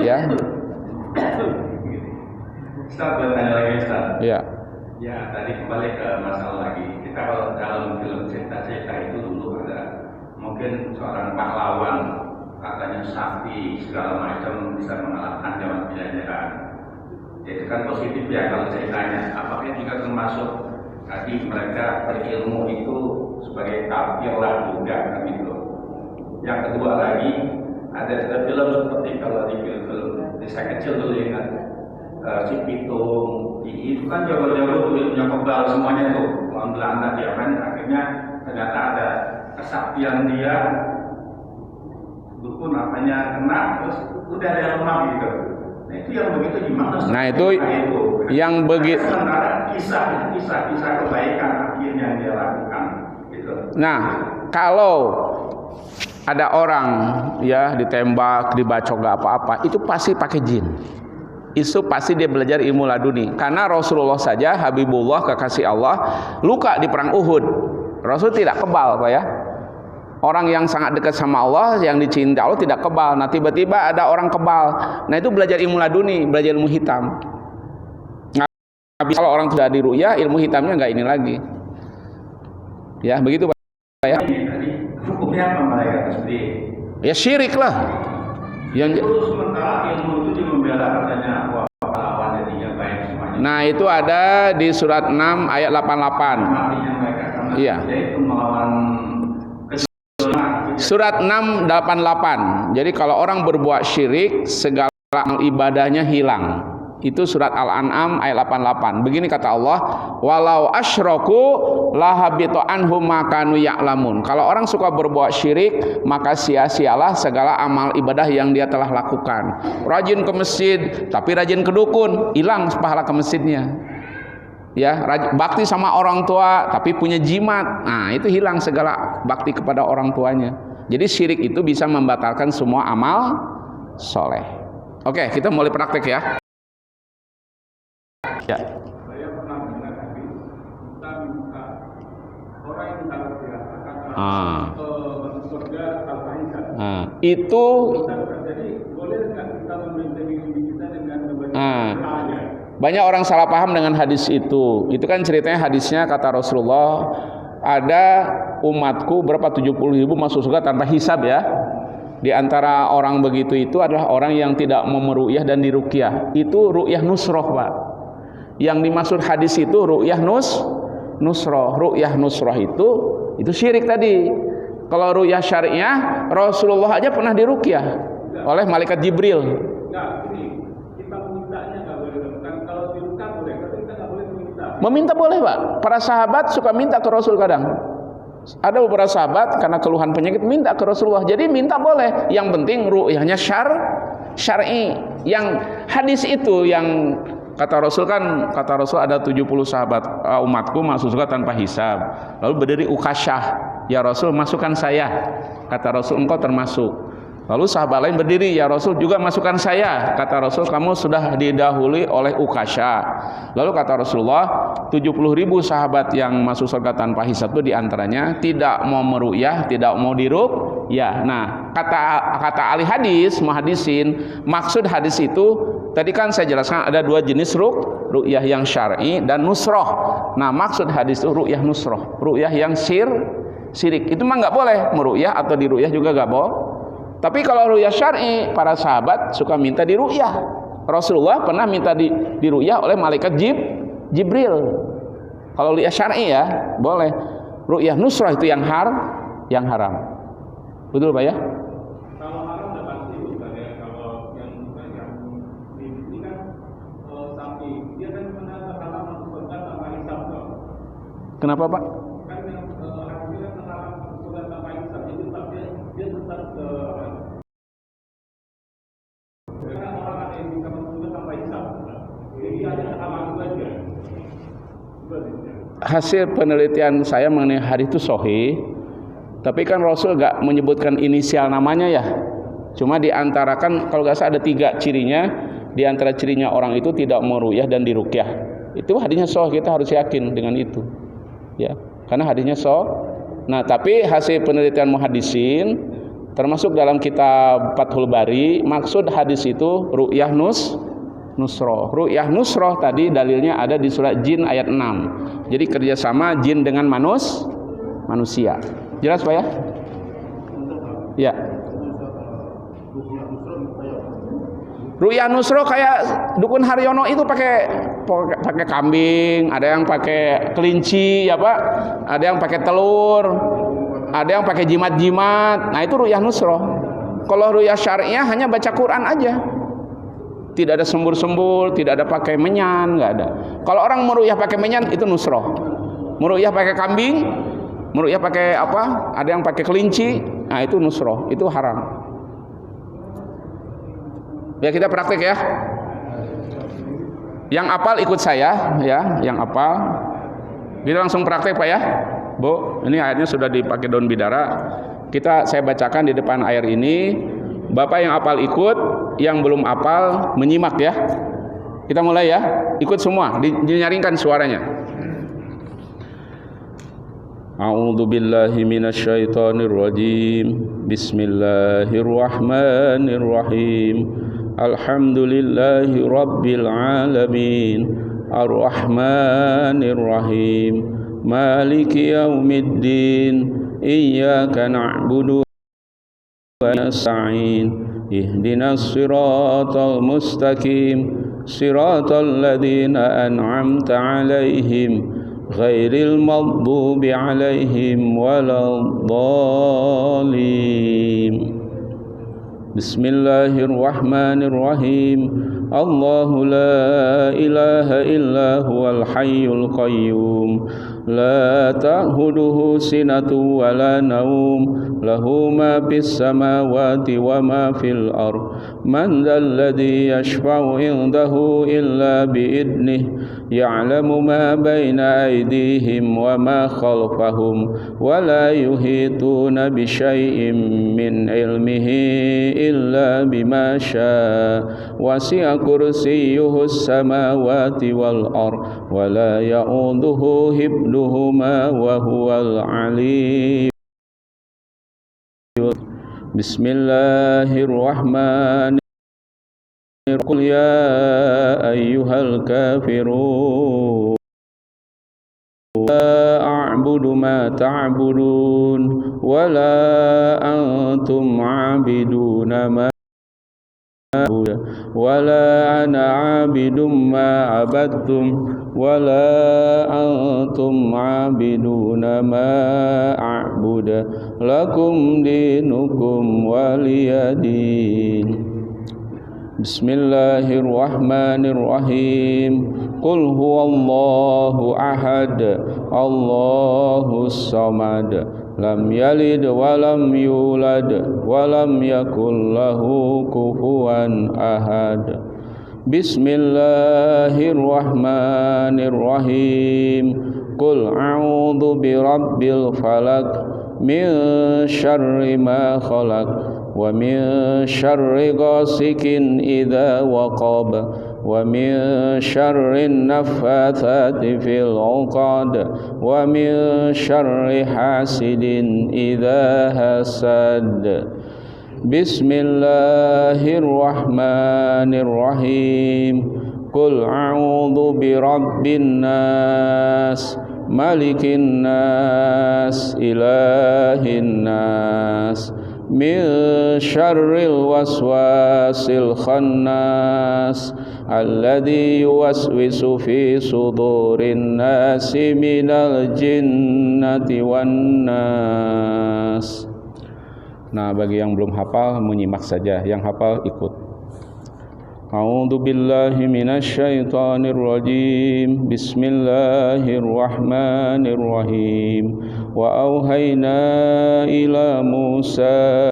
Ya. Ustaz, bertanya lagi Ustaz. Ya. Ya, tadi kembali ke masalah lagi. Kita kalau dalam film cerita-cerita itu dulu ada mungkin seorang pahlawan, katanya sakti segala macam bisa mengalahkan zaman penjajahan. Ya, itu kan positif ya kalau ceritanya. Apakah juga termasuk tadi mereka berilmu itu sebagai kafir lah juga kan gitu. Yang kedua lagi ada film seperti kalau di film saya kecil dulu ya kan. Si Pitung itu kan jago-jago tuh ilmunya kebal semuanya tuh orang Belanda dia kan akhirnya ternyata ada kesaktian dia dukun apanya kena terus udah ada lemah gitu. Nah itu yang begitu gimana? Nah itu yang begitu. Sementara kisah kebaikan akhirnya yang dia lakukan gitu. Nah kalau ada orang ya ditembak, dibacok gak apa-apa, itu pasti pakai jin. Itu pasti dia belajar ilmu laduni. Karena Rasulullah saja, Habibullah kekasih Allah, luka di perang Uhud. Rasul tidak kebal Pak ya. Orang yang sangat dekat sama Allah, yang dicinta Allah tidak kebal. Nah tiba-tiba ada orang kebal. Nah itu belajar ilmu laduni, belajar ilmu hitam. Nah, kalau orang sudah diruqyah, ilmu hitamnya nggak ini lagi. Ya begitu Pak ya. Tadi hukumnya apa mereka seperti? Ya syirik lah. Yang sementara ilmu itu membela katanya pahlawan jadinya baik semuanya. Nah itu ada di surat 6 ayat 88. Artinya mereka karena Iya. itu melawan Surat 6 88. Jadi kalau orang berbuat syirik, segala amal ibadahnya hilang. Itu surat Al-An'am ayat 88. Begini kata Allah, walau asyraku lahabita anhum ma kanu ya'lamun. Kalau orang suka berbuat syirik, maka sia-sialah segala amal ibadah yang dia telah lakukan. Rajin ke masjid, tapi rajin ke dukun, hilang pahala ke masjidnya. Ya, bakti sama orang tua, tapi punya jimat. Nah, itu hilang segala bakti kepada orang tuanya. Jadi syirik itu bisa membatalkan semua amal soleh. Oke, kita mulai praktek ya. Ya. Saya pernah dengar tadi kita minta orang yang kalau dirasakan masuk surga tanpa hisab. Itu Jadi boleh nggak kita meminta diri kita dengan membaca banyak orang salah paham dengan hadis itu. Itu kan ceritanya hadisnya kata Rasulullah, ada umatku berapa 70.000 masuk surga tanpa hisab ya. Di antara orang begitu itu adalah orang yang tidak mau meruqyah dan diruqyah. Itu ruqyah nusroh, Pak. Yang dimaksud hadis itu ruqyah nusroh. Ruqyah nusroh itu syirik tadi. Kalau ruqyah syariah, Rasulullah aja pernah diruqyah oleh malaikat Jibril. Enggak, ini kita memintanya nggak boleh. Kan kalau diruqyah boleh, tapi kita nggak boleh meminta. Meminta boleh, Pak. Para sahabat suka minta ke Rasul kadang. Ada beberapa sahabat karena keluhan penyakit minta ke Rasulullah. Jadi minta boleh. Yang penting ruqyahnya syar'i. Yang hadis itu yang kata Rasul ada 70 sahabat umatku masuk surga tanpa hisab. Lalu berdiri Ukasyah, ya Rasul masukkan saya. Kata Rasul engkau termasuk. Lalu sahabat lain berdiri, ya Rasul juga masukkan saya. Kata Rasul kamu sudah didahului oleh Ukasyah. Lalu kata Rasulullah 70.000 sahabat yang masuk surga tanpa hisab itu diantaranya tidak mau meruqyah, tidak mau diruqyah. Nah kata ahli hadis, muhadisin, maksud hadis itu tadi kan saya jelaskan ada dua jenis ruqyah yang syar'i dan nusroh. Nah maksud hadis itu ruqyah nusroh, ruqyah yang syirik. Itu mah nggak boleh meruqyah atau diruqyah juga nggak boleh. Tapi kalau ruqyah syar'i, para sahabat suka minta diruqyah. Rasulullah pernah minta diruqyah oleh malaikat Jibril. Kalau ruqyah syar'i ya boleh. Ruqyah nusroh itu yang haram. Betul Pak ya? Kalau haram udah pasti bukan ya. Kalau yang ini kan sapi, dia kan haram masuk surga tanpa hisab. Kenapa Pak? Kan yang haramnya kan haram masuk surga tanpa hisab. Jadi dia tetap karena orang ada yang bisa masuk surga tanpa hisab. Jadi ada haram saja. Hasil penelitian saya mengenai hadis itu sahih, tapi kan Rasul gak menyebutkan inisial namanya ya. Cuma diantarakan kalau gak salah ada 3 cirinya. Di antara cirinya orang itu tidak meruqyah dan diruqyah. Itu hadisnya sahih, kita harus yakin dengan itu. Ya, karena hadisnya sahih. Nah, tapi hasil penelitian muhadisin termasuk dalam kitab Fathul Bari, maksud hadis itu ruqyah nusroh. Ruqyah nusroh tadi dalilnya ada di surat Jin ayat 6. Jadi kerjasama jin dengan manusia. Jelas Pak ya? Ya. Ruqyah nusroh kayak dukun Haryono itu pakai kambing, ada yang pakai kelinci ya Pak, ada yang pakai telur, ada yang pakai jimat-jimat. Nah itu ruqyah nusroh. Kalau ruqyah syariah hanya baca Quran aja. Tidak ada sembur-sembur, tidak ada pakai menyan, nggak ada. Kalau orang meruqyah pakai menyan itu nusroh. Meruqyah pakai kambing, meruqyah pakai apa? Ada yang pakai kelinci, nah itu nusroh, itu haram. Ya kita praktek ya. Yang apal ikut saya ya, yang apal. Kita langsung praktek Pak ya. Bu, ini ayatnya sudah dipakai daun bidara. Saya bacakan di depan air ini. Bapak yang apal ikut, yang belum apal menyimak ya. Kita mulai ya. Ikut semua, dinyaringkan suaranya. A'udzu billahi minasyaitonir rajim. Bismillahirrahmanirrahim. Alhamdulillahi rabbil alamin. Ar-Rahmanir Rahim. Maliki yaumiddin. Iyyaka na'budu ونستعين اهدنا الصراط المستقيم صراط الذين أنعمت عليهم غير المغضوب عليهم ولا الضالين بسم الله الرحمن الرحيم الله لا إله إلا هو الحي القيوم لا تأخذه سنة ولا نوم له ما في السماوات وما في الأرض من ذا الذي يشفع عنده إلا بإذنه يعلم ما بين أيديهم وما خلفهم ولا يحيطون بشيء من علمه إلا بما شاء وسع كرسيه السماوات والأرض ولا يؤوده حفظهما وهو العلي. بسم الله الرحمن الرحيم قل يا أيها الكافرون لا أعبد ما تعبدون ولا أنتم عابدون ما أعبد ولا أنا عابد ما عبدتم ولا أنتم عابدون ما أعبد لكم دينكم ولي دين. بسم الله الرحمن الرحيم قل هو الله أحد الله الصمد لم يلد ولم يولد ولم يكن له كفوا أحد. بسم الله الرحمن الرحيم قل أعوذ برب الفلق من شر ما خلق ومن شر غاسق إذا وقب ومن شر النفاثات في العقد ومن شر حاسد إذا حسد. بسم الله الرحمن الرحيم قل أعوذ برب الناس ملك الناس إله الناس من شر الوسواس الخناس الذي يوسوس في صدور الناس من الجنة والناس. Nah, bagi yang belum hafal menyimak saja, yang hafal ikut. A'udzu billahi minasyaitonir rajim. Bismillahirrahmanirrahim. Wa auhayna ila Musa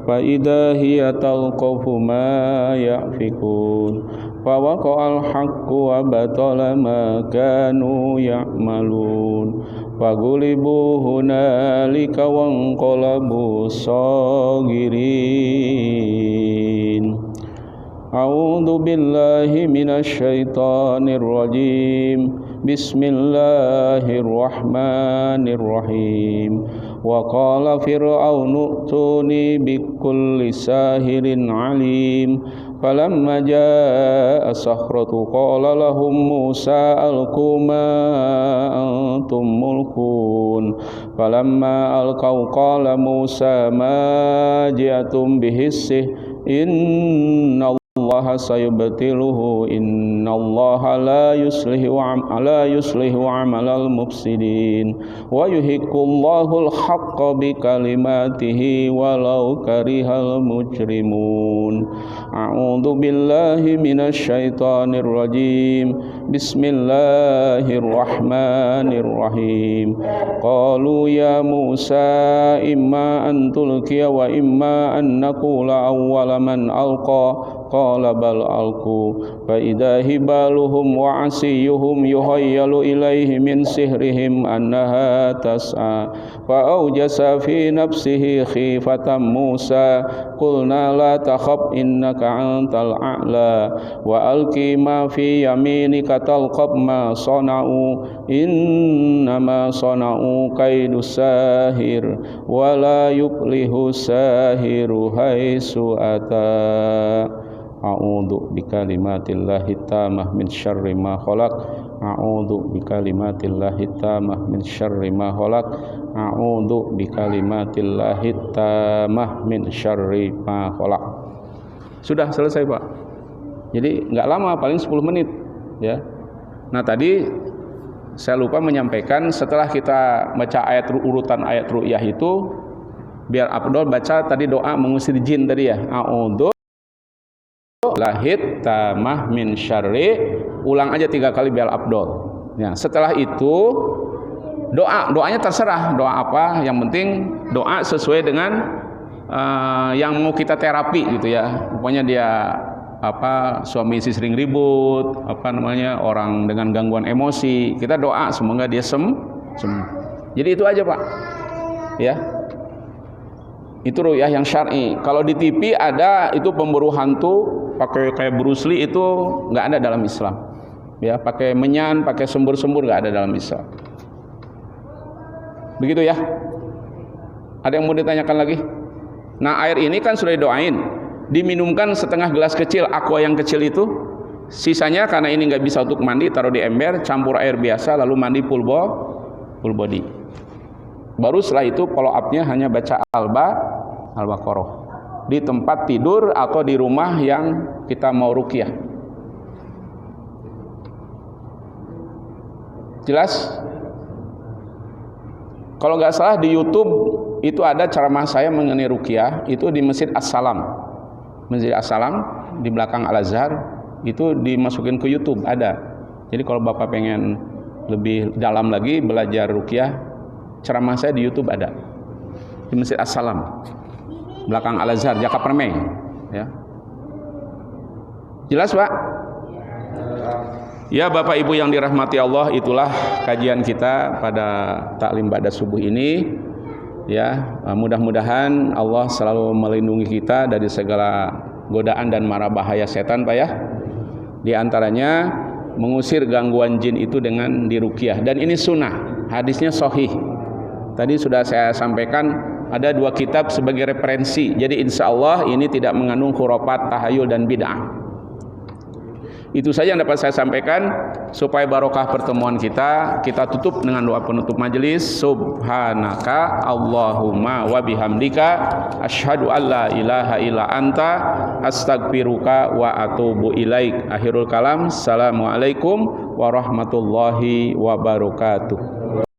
fa idza hiya talqafu ma yafikun. Fa waqa'al haqqu wa batala ma kanu ya'malun. Fagulibu hunalika wanqalabu sagirin. A'udzu billahi minasyaitonir rajim. Bismillahirrahmanirrahim. Wa qala fir'aunu tuni bikulli sahirin alim. Falamma jaa as-sakhratu qala lahum Musa alqu ma antum mulkun. Falamma alqaw qala Musa ma ji'tum bihi inna Allah sayubtiluhu inna Allah la yuslihu amalal mufsidin wa yuhiqqullahu al-haqqa bi kalimatihi walau karihal mujrimun. A'udzu billahi minasyaitonir rajim. Bismillahirrahmanirrahim. Qalu ya Musa imma an tulqiya wa imma an naqula awwala man alqa. Qala bal alqu fa idza hibaluhum wa asiyuhum yuhayyalu ilaihi min sihrihim annaha tas'a fa awjasa fi nafsihi khifatan Musa qulna la takhaf innaka antal a'la wa alqi ma fi yaminika talqab ma sana'u innama sana'u kaidus sahir wa la yuflihu sahiru haitsu ata. A'udzu bikalimatillahi tammah min syarri ma khalaq. A'udzu bikalimatillahi tammah min syarri ma khalaq. A'udzu bikalimatillahi tammah min syarri ma khalaq. Sudah selesai, Pak. Jadi enggak lama, paling 10 menit ya. Nah, tadi saya lupa menyampaikan setelah kita baca ayat urutan ayat ru'yah itu biar Abdul baca tadi doa mengusir jin tadi ya. A'udzu lahid tamah min syarri, ulang aja 3 kali biar afdol. Ya, setelah itu doanya terserah, doa apa, yang penting doa sesuai dengan yang mau kita terapi gitu ya. Pokoknya dia suami istri sering ribut, orang dengan gangguan emosi, kita doa semoga dia sembuh. Jadi itu aja Pak. Ya. Itu ruqyah yang syar'i. Kalau di TV ada itu pemburu hantu pakai kayak Bruce Lee, itu nggak ada dalam Islam. Ya, pakai menyan, pakai sembur-sembur nggak ada dalam Islam. Begitu ya. Ada yang mau ditanyakan lagi? Nah, air ini kan sudah didoain, diminumkan setengah gelas kecil aqua yang kecil itu. Sisanya karena ini nggak bisa untuk mandi, taruh di ember, campur air biasa, lalu mandi full body. Baru setelah itu follow up-nya hanya baca Al-Baqarah di tempat tidur atau di rumah yang kita mau ruqyah. Jelas? Kalau nggak salah di YouTube itu ada ceramah saya mengenai ruqyah, itu di Masjid As-Salam. Masjid As-Salam di belakang Al-Azhar, itu dimasukin ke YouTube ada. Jadi kalau Bapak pengen lebih dalam lagi belajar ruqyah, ceramah saya di YouTube ada. Di Masjid As-Salam belakang Al-Azhar, Jakarta Permai, ya. Jelas, Pak? Ya, Bapak Ibu yang dirahmati Allah, itulah kajian kita pada taklim ba'da subuh ini. Ya, mudah-mudahan Allah selalu melindungi kita dari segala godaan dan mara bahaya setan, Pak ya. Di antaranya mengusir gangguan jin itu dengan diruqyah, dan ini sunnah, hadisnya sahih. Tadi sudah saya sampaikan ada 2 kitab sebagai referensi. Jadi insya Allah ini tidak mengandung khurafat, tahayul dan bid'ah. Itu saja yang dapat saya sampaikan supaya barokah pertemuan kita. Kita tutup dengan doa penutup majelis. Subhanaka Allahumma wa bihamdika asyhadu an la ilaha illa anta astaghfiruka wa atubu ilaik. Akhirul kalam. Assalamualaikum warahmatullahi wabarakatuh.